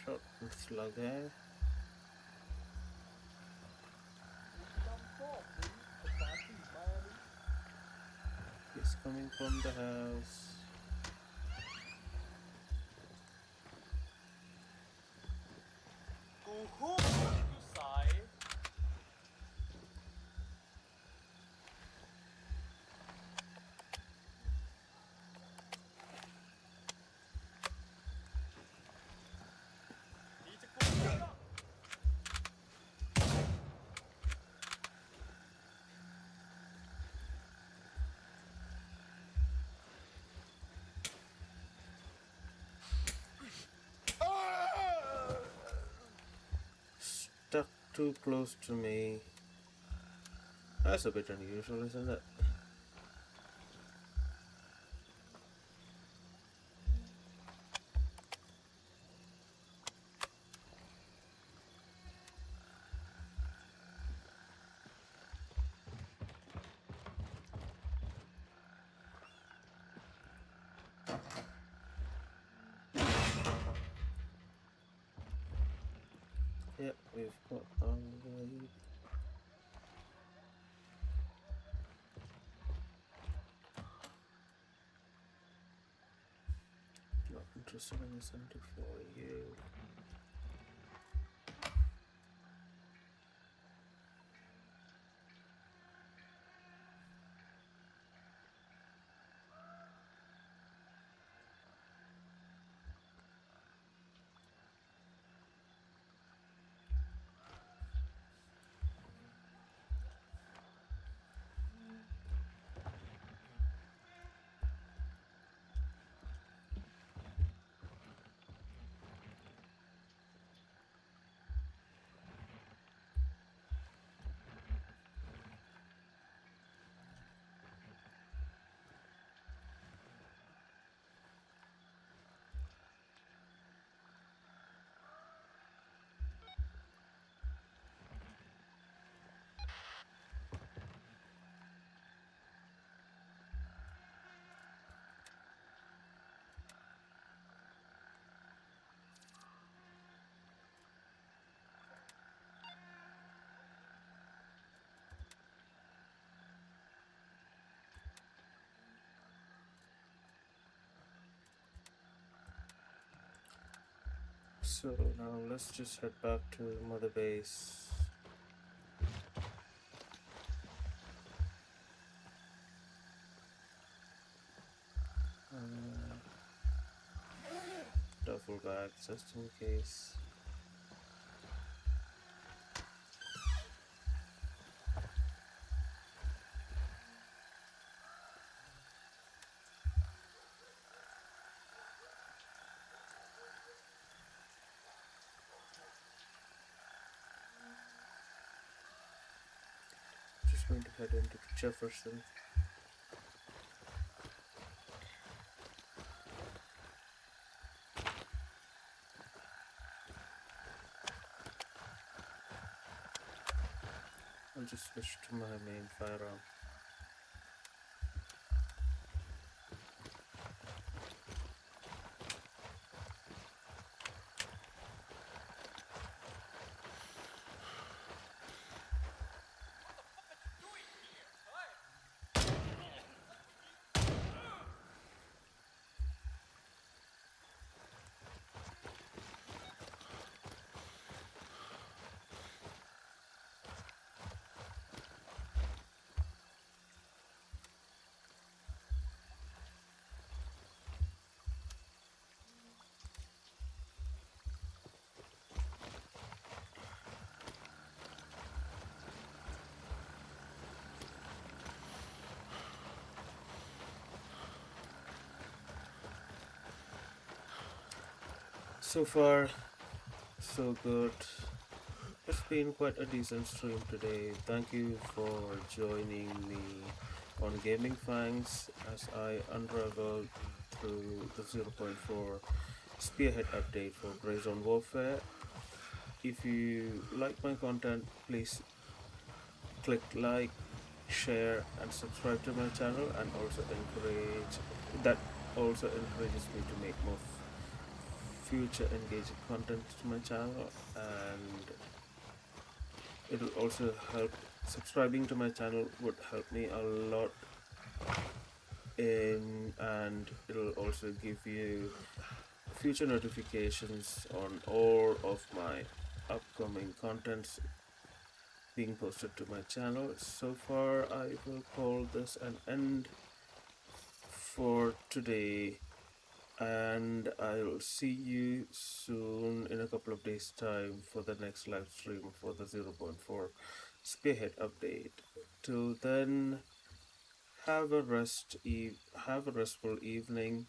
Shot and slug there. He's coming from the house. Stuck too close to me. That's a bit unusual, isn't it? Yep, we've got our lead. Not interested in the 74, you. So now let's just head back to Mother Base. Duffel bag just in case. Just going to head into Jefferson. I'll just switch to my main firearm. So far, so good. It's been quite a decent stream today. Thank you for joining me on Gaming Fangs as I unraveled through the zero point 0.4 Spearhead update for Grey Zone Warfare. If you like my content, please click like, share, and subscribe to my channel, and also encourage that also encourages me to make more future engaging content to my channel, and it will also help. Subscribing to my channel would help me a lot in, and it'll also give you future notifications on all of my upcoming contents being posted to my channel. So far, I will call this an end for today, and I'll see you soon in a couple of days' time for the next live stream for the zero point 0.4 Spearhead update. Till then, have a restful evening,